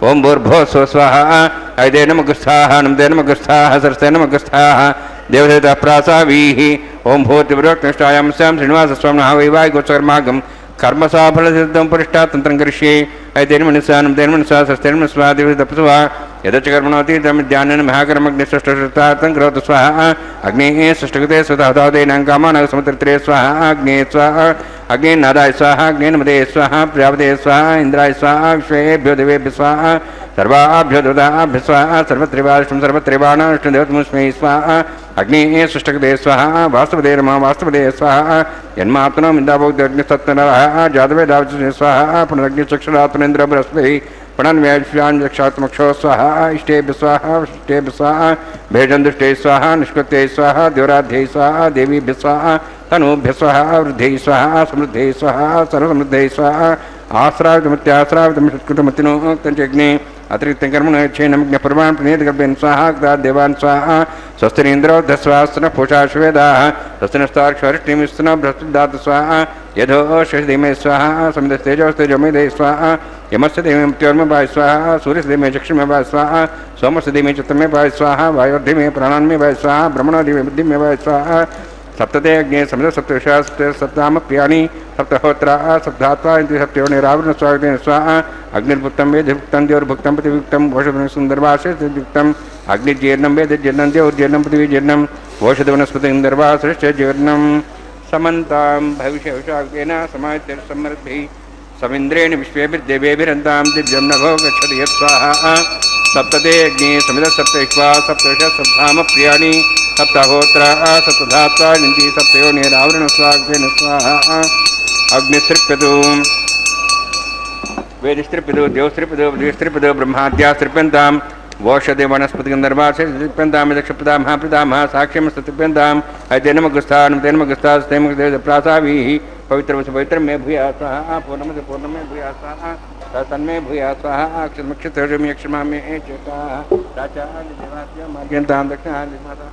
ओं भूर्भुवः स्वः स्वाहा ऐदे नमगस्थाः नमदे नमगस्थाः सरस्ते नमगस्थाः देवसवितः प्रासावीः ओं भूत्पुरोक्तिष्ठायामस्यां श्रीनिवासस्वामिनः वैवाहिकोत्सकर्माङ्गं कर्मसाफलसिद्धं परिष्टातन्त्रं करिष्ये ऐतेन मनसा नमदेन मनसा सरस्तेन मनस्वा देवदप्रसवा यदच कर्मणोति तमिद्यानेन महाकर्मग्निष्ठष्टार्थं करोतु स्वाहा अग्नेः षष्ठकृते स्वतःदेनां कामानां समुद्रत्रे स्वाहा अग्ने स्वाहा अग्ने नादाय स्वाहा अग्ने नमदे स्वाहा प्रजापते स्वाहा इंद्राय स्वाहा विश्वेभ्यो देवेभ्यो स्वाहा सर्वाभ्यो देवताभ्यो स्वाहा सर्वत्रिवाष्टं सर्वत्रिवाणाष्टं देवतमुस्मै स्वाहा अग्नेः षष्ठकृते स्वाहा वास्तवदे नमः वास्तवदे स्वाहा यन्मात्मनो मिन्दाभोग्यग्निसत्तनरः जातवे दावचने स्वाहा पुनरग्निचक्षुरात्मनेन्द्र बृहस्पतिः प्रणन्व्याक्षात्मक्षो स्वाहा इष्टेभ्य स्वाहा वशिष्ठेभ्य स्वाहा भेजन्दुष्टे स्वाहा निष्कृत्यै स्वाहा देवराध्यै स्वाहा देवीभ्य स्वाहा तनूभ्य स्वाहा वृद्ध्यै स्वाहा समृद्ध्यै स्वाहा सर्वसमृद्ध्यै स्वाहा आश्रावितमत्याश्रावितमत्कृतमतिनो तञ्चग्ने अतिरिक्तं कर्मण यच्छेनं ज्ञप्रमाण प्रणीतकल्पेन स्वाहा देवान् स्वाहा स्वस्तिरीन्द्रो धस्वास्त्र पूषाश्वेदाः स्वस्तिनस्ताक्षरिष्टिमिस्तुनो बृहस्पतिदात स्वाहा यधो शशिधीमे स्वाहा समिधस्तेजोस्तेजोमेधे स्वाहा यमस्य देवमत्योर्मभाय स्वाहा सूर्यस्य चक्षुर्मभाय स्वाहा सोमस्य धीमे चित्तमेभाय स्वाहा वायोर्धीमे प्राणान्मेभाय स्वाहा ब्रह्मणोधीमे बुद्धिमेभाय स्वाहा सप्तते अग्ने समिध सप्तविषा सप्तामप्यानि सप्तहोत्रा सप्तात्वा इति सप्तयोनिरावृण स्वागतेन स्वाहा अग्निर्भुक्तं वेदभुक्तं द्योर्भुक्तं पृथिवीभुक्तं ओषधं सुन्दरवासुक्तं अग्निजीर्णं वेदजीर्णं द्योर्जीर्णं पृथिवीजीर्णं ओषधवनस्पतिन्दर्वासुश्च जीर्णं समन्तां भविष्यविषाकेन समायत्यसमृद्धिः समिन्द्रेण विश्वेभिर्देवेभिरन्तां दिव्यं नभो गच्छति यत् स्वाहा सप्तते अग्ने समिध सप्तविश्वा सप्तविषा सप्तामप्रियाणि सप्तहोत्रा सप्तधात्वा निन्ति सप्तयोनिरावृण स्वागतेन स्वाहा अग्निस्त्रिप्यतु वेदिस्त्रिप्यतु देवस्त्रिप्यतु द्विस्त्रिप्यतु ब्रह्माद्यास्त्रिप्यन्तां वोषधे वनस्पतिगन्धर्वाश्रिप्यन्तां यक्षप्रदा महाप्रदामः साक्ष्यमस्तृप्यन्ताम् अयतेनमगुस्थानं तेनमगुस्थास्तेमगुस्थासाभिः पवित्रमस्य पवित्रं मे भूया स्वाहा पूर्णमस्य पूर्णं मे भूया स्वाहा तन्मे भूया स्वाहा अक्षरमक्षरं यक्षमा मे चेता राजा देवास्य मार्गेन्तां दक्षिणा निर्माता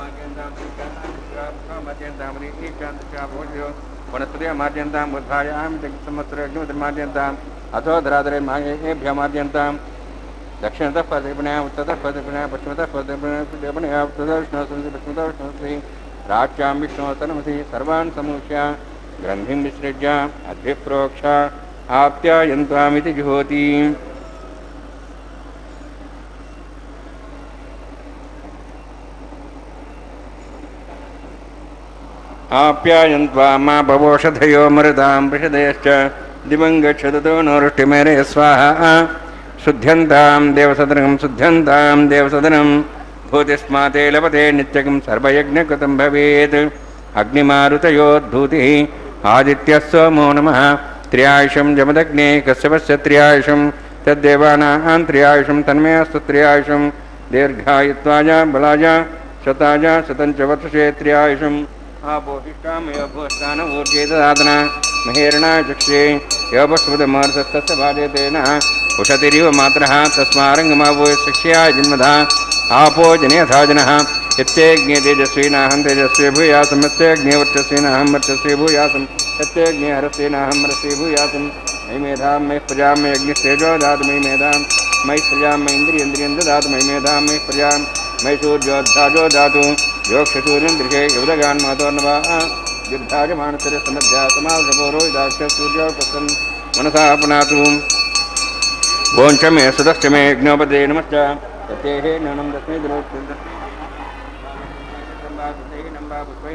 मार्गेन्तां मार्गेन्तां ईशान्तिशो वनस्पति मार्गेन्तां बुद्धायां संवत्सरमार्गेन्ताम् अथो धराधरे मार्गेभ्य मार्गेन्तां दक्षिणतः पदपनया उत्तरतः पदपनया पश्चिमतः पदपनया उत्तरतः पश्चिमतः विष्णुः राज्यां विष्णोतनमसि सर्वान् समूह्य ग्रन्थिं विसृज्य अद्भिप्रोक्ष आप्यायन्तामिति जुहोति आप्यायन्त्वा मा भवोषधयो मरुतां वृषधयश्च दिवं गच्छततो नोरुष्टिमेरे स्वाहा शुद्ध्यन्तां देवसदनं भूतिस्माते लभते नित्यकं सर्वयज्ञकृतं भवेत् अग्निमारुतयोद्धूतिः आदित्यः सोमो नमः त्र्यायुषं जमदग्ने कश्यपस्य त्र्यायुषं तद्देवानां त्र्यायुषं तन्मयस्तु त्र्यायुषं दीर्घायुत्वाय बलाय शताय शतञ्च वर्षे त्र्यायुषम् आपोहिष्टामयोभूष्टानूर्जे ददातना महेरणाय चक्षे योपस्फुतमर्धस्तस्य भाजतेन उषतिरिव मात्रः तस्मारङ्गमावो शिक्ष्याय जन्मधा आपो जनेऽथा जनः यत्यज्ञे तेजस्वीनाहं तेजस्वी भूयासं यत्यज्ञे वर्चस्वीनाहं वर्चस्वी भूयासं यत्यज्ञे हरस्वीनाहं हरस्वी भूयासं मयि मेधां मयि प्रजां मयि अग्निस्तेजो ददातु मयि मेधां मयि प्रजां मयि इन्द्रियं ददातु मयि मेधां मयि प्रजां मयि सूर्योध्याजो दातु योक्षसूर्यं दृशे युवदगान् मातोर्नवः युद्धाजमानस्य समध्या समाजपौरो दाक्ष सूर्योपसन् मनसा पुनातु ओं च मे सुदश्च मे यज्ञोपदे नमश्च ततेः नमः दस्मै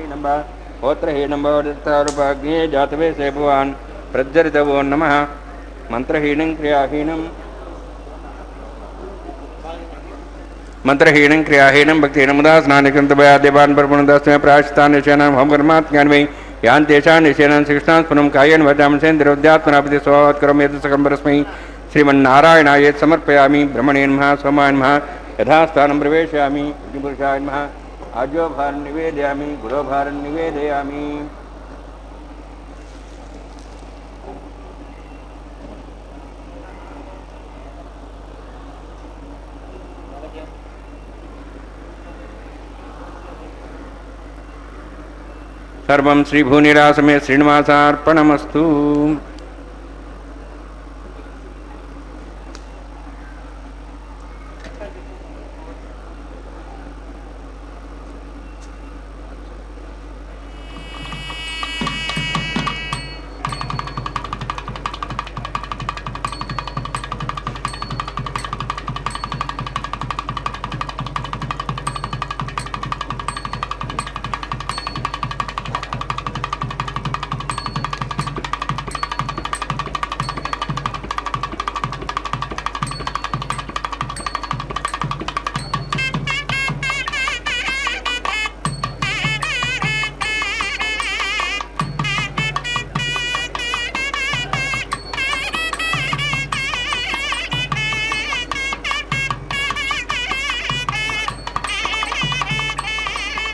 द्रोणम्बा होत्र हे नम्बरूपाग्ने जातवे से भवान् प्रज्वलितवो नमः मंत्रहीनं क्रियाहीनं भक्तिहीनं मुदा स्नानिकन्तभया देवान् परपुणदास्मै प्रायश्चित्तान् निशेनां होमकर्मात्ज्ञान्वै यान् तेषां निशेनां श्रीकृष्णान् स्फुनं कायेन वदामसेन्द्रोद्यात्मनापति स्वभावत्करं यदुसकम्बरस्मै श्रीमन्नारायणाय समर्पयामि ब्रह्मणे नमः सोमाय नमः यथास्थानं प्रवेशयामि पुरुषाय नमः आज्योभारं निवेदयामि गुरोभारं निवेदयामि सर्वं श्रीभूनिरासमे श्रीनिवासार्पणमस्तु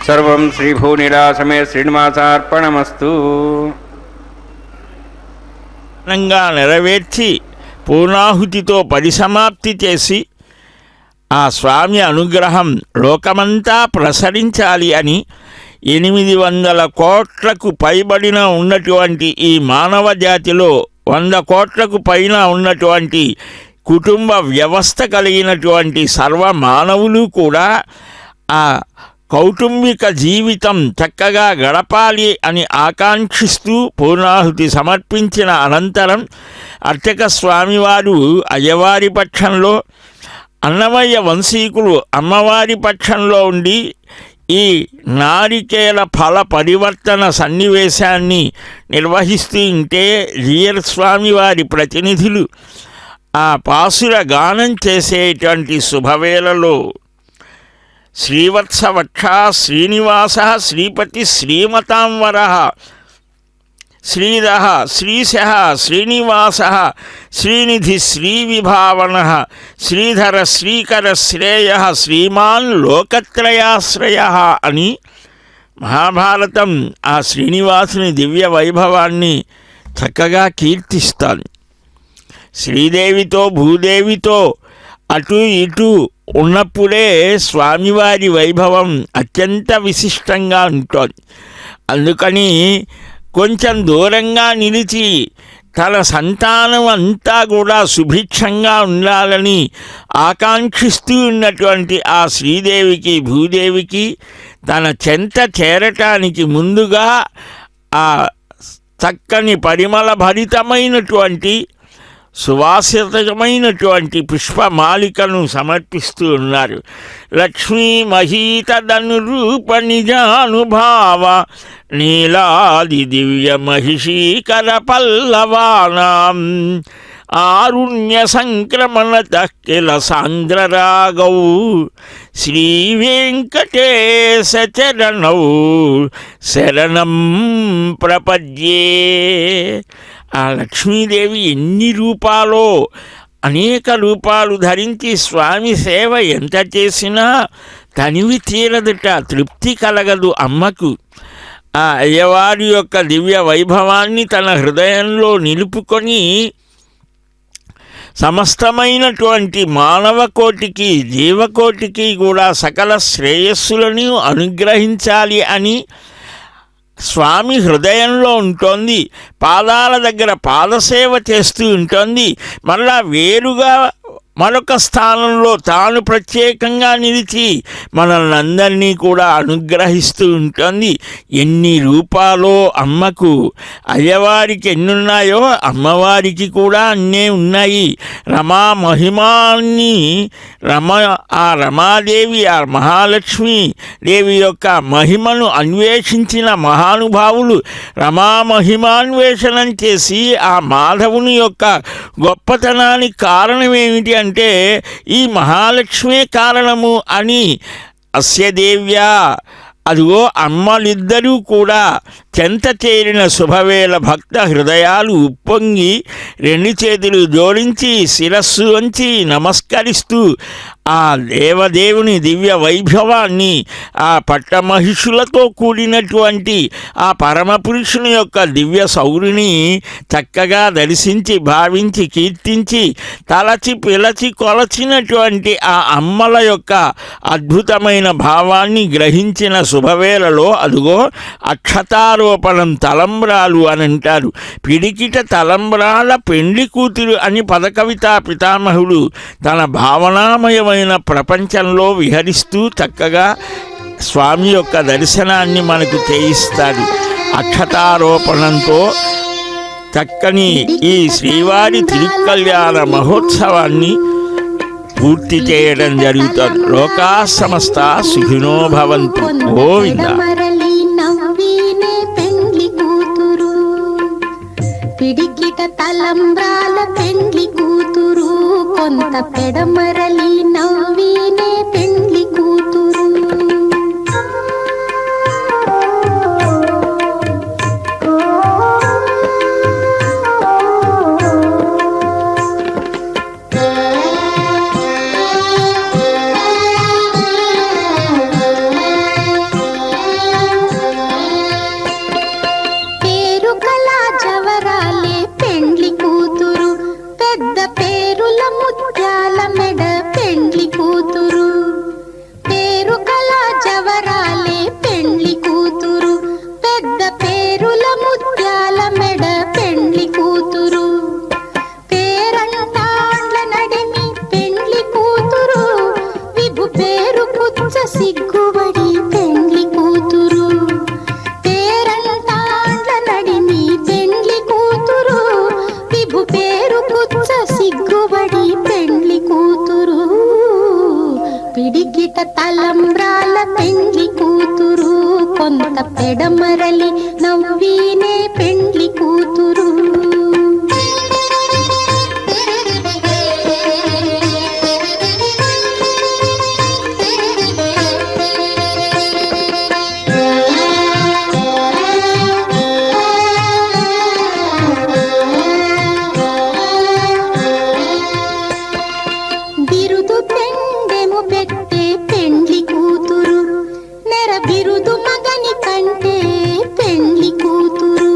सर्वं श्रीभूनिरासमे श्रीनिवासार्पणमस्तु నంగా నెరవేర్చి పూర్ణాహుతితో పరిసమాప్తి చేసి ఆ స్వామి అనుగ్రహం లోకమంతా ప్రసరించాలి అని 800 కోట్లకు పైబడిన ఉన్నటువంటి ఈ మానవ జాతిలో 100 కోట్లకు పైన ఉన్నటువంటి కుటుంబ వ్యవస్థ కలిగినటువంటి సర్వ మానవులు కూడా ఆ కౌటుంబిక జీవితం చక్కగా గడపాలి అని ఆకాంక్షిస్తూ పూర్ణాహుతి సమర్పించిన అనంతరం అర్చక స్వామివారు అయ్యవారి పక్షంలో, అన్నమయ్య వంశీకులు అమ్మవారి పక్షంలో ఉండి ఈ నారికేల ఫల పరివర్తన సన్నివేశాన్ని నిర్వహిస్తూ ఉంటే రియర్ స్వామివారి ప్రతినిధులు ఆ పాసుర గానం చేసేటువంటి శుభవేళలో శ్రీవత్సవక్ష శ్రీనివాస శ్రీపతి శ్రీమతాంవర శ్రీధ శ్రీశ శ్రీనివాస శ్రీనిధి శ్రీవిభావన శ్రీధర శ్రీకర శ్రేయ శ్రీమాన్ లోకత్రయాశ్రయ అని మహాభారతం ఆ శ్రీనివాసుని దివ్య వైభవాన్ని చక్కగా కీర్తిస్తాను. శ్రీదేవితో భూదేవితో అటు ఇటు ఉన్నప్పుడే స్వామివారి వైభవం అత్యంత విశిష్టంగా ఉంటుంది. అందుకని కొంచెం దూరంగా నిలిచి తన సంతానం అంతా కూడా సుభిక్షంగా ఉండాలని ఆకాంక్షిస్తూ ఉన్నటువంటి ఆ శ్రీదేవికి భూదేవికి తన చెంత చేరటానికి ముందుగా ఆ చక్కని పరిమళ భరితమైనటువంటి సువాసితమైనటువంటి పుష్పమాలికను సమర్పిస్తూ ఉన్నారు. లక్ష్మీ మహీతదను రూప నిజానుభావ నీలాది దివ్య మహిషీకర పల్లవానాం ఆరుణ్య సంక్రమణత కిల సాంద్రరాగౌ శ్రీ వెంకటేశ చరణౌ శరణం ప్రపద్యే. ఆ లక్ష్మీదేవి ఎన్ని రూపాలో, అనేక రూపాలు ధరించి స్వామి సేవ ఎంత చేసినా తనివి తీరదుట, తృప్తి కలగదు అమ్మకు. ఆ అయ్యవారి యొక్క దివ్య వైభవాన్ని తన హృదయంలో నిలుపుకొని సమస్తమైనటువంటి మానవ కోటికి జీవకోటికి కూడా సకల శ్రేయస్సులను అనుగ్రహించాలి అని స్వామి హృదయంలో ఉంటోంది. పాదాల దగ్గర పాదసేవ చేస్తూ ఉంటుంది. మళ్ళా వేరుగా మరొక స్థానంలో తాను ప్రత్యేకంగా నిలిచి మనల్ని అందరినీ కూడా అనుగ్రహిస్తూ ఉంటుంది. ఎన్ని రూపాలో అమ్మకు, అయ్యవారికి ఎన్నున్నాయో అమ్మవారికి కూడా అన్నే ఉన్నాయి. రమా మహిమాన్ని ఆ రమాదేవి, ఆ మహాలక్ష్మి దేవి యొక్క మహిమను అన్వేషించిన మహానుభావులు రమా మహిమాన్వేషణం చేసి ఆ మాధవుని యొక్క గొప్పతనానికి కారణమేమిటి అంటే ఈ మహాలక్ష్మే కారణము అని అస్య దేవ్యా, అదిగో అమ్మలిద్దరూ కూడా చెంత చేరిన శుభవేళ భక్త హృదయాలు ఉప్పొంగి 2 చేతులు జోడించి శిరస్సు వంచి నమస్కరిస్తూ ఆ దేవదేవుని దివ్య వైభవాన్ని, ఆ పట్టమహిషులతో కూడినటువంటి ఆ పరమపురుషుని యొక్క దివ్య సౌరిని చక్కగా దర్శించి భావించి కీర్తించి తలచి పిలచి కొలచినటువంటి ఆ అమ్మల యొక్క అద్భుతమైన భావాన్ని గ్రహించిన శుభవేళలో అదుగో అక్షతారోపణం, తలంబ్రాలు అని అంటారు. పిడికిట తలంబ్రాల పెండ్లి కూతురు అని పదకవితా పితామహుడు తన భావనామయమైన ప్రపంచంలో విహరిస్తూ చక్కగా స్వామి యొక్క దర్శనాన్ని మనకు చేయిస్తాడు. అక్షతారోపణంతో చక్కని ఈ శ్రీవారి తిరుకల్యాణ మహోత్సవాన్ని పూర్తి చేయడం జరుగుతుంది. లోకా సమస్త సుఖినో భవంతు. గోవింద. పిడికిట తలంబ్రాల పెండ్లి కూతురు, కొంత పెడమరలి నవ్వినే పెండ్లి కూతురు. పేరు కళ జవరాలే పెండ్లి కూతురు, పెద్ద పిడికిట తలంబ్రాల పెండ్లి కూతురు కొంత పెడమరలి నవ్వీనే పెండ్లి కూతురు బిరుదు పెండెము పెట్టే పెండ్లి కూతురు నెర బిరుదు మగని కంటే పెండ్లి కూతురు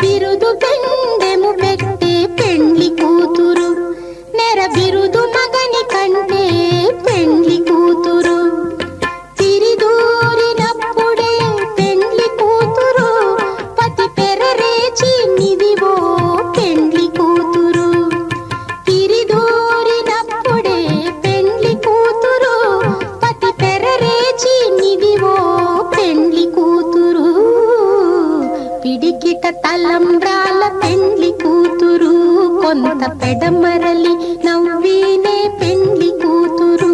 బిరుదు పెండెము పెట్టే పెండ్లి కూతురు నెర బిరుదు మగని కంటే పెండ్లి కూతురు తిరిదూరినప్పుడే పెండ్లి కూతురు పతి పెరరేచి నిదివో పెండ్లి కూతురు తిరిదూరినప్పుడే పెండ్లి కూతురు పతి పెరరేచి నిదివో పెండ్లి కూతురు పిడికిట తలంబ్రాల పెండ్లి కూతురు కొంత పెడమరలి నవ్వీనే పెండ్లి కూతురు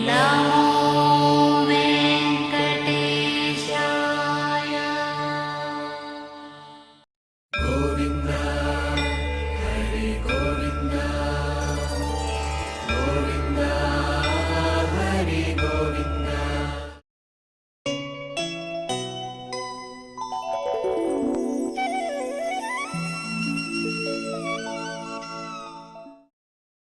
Now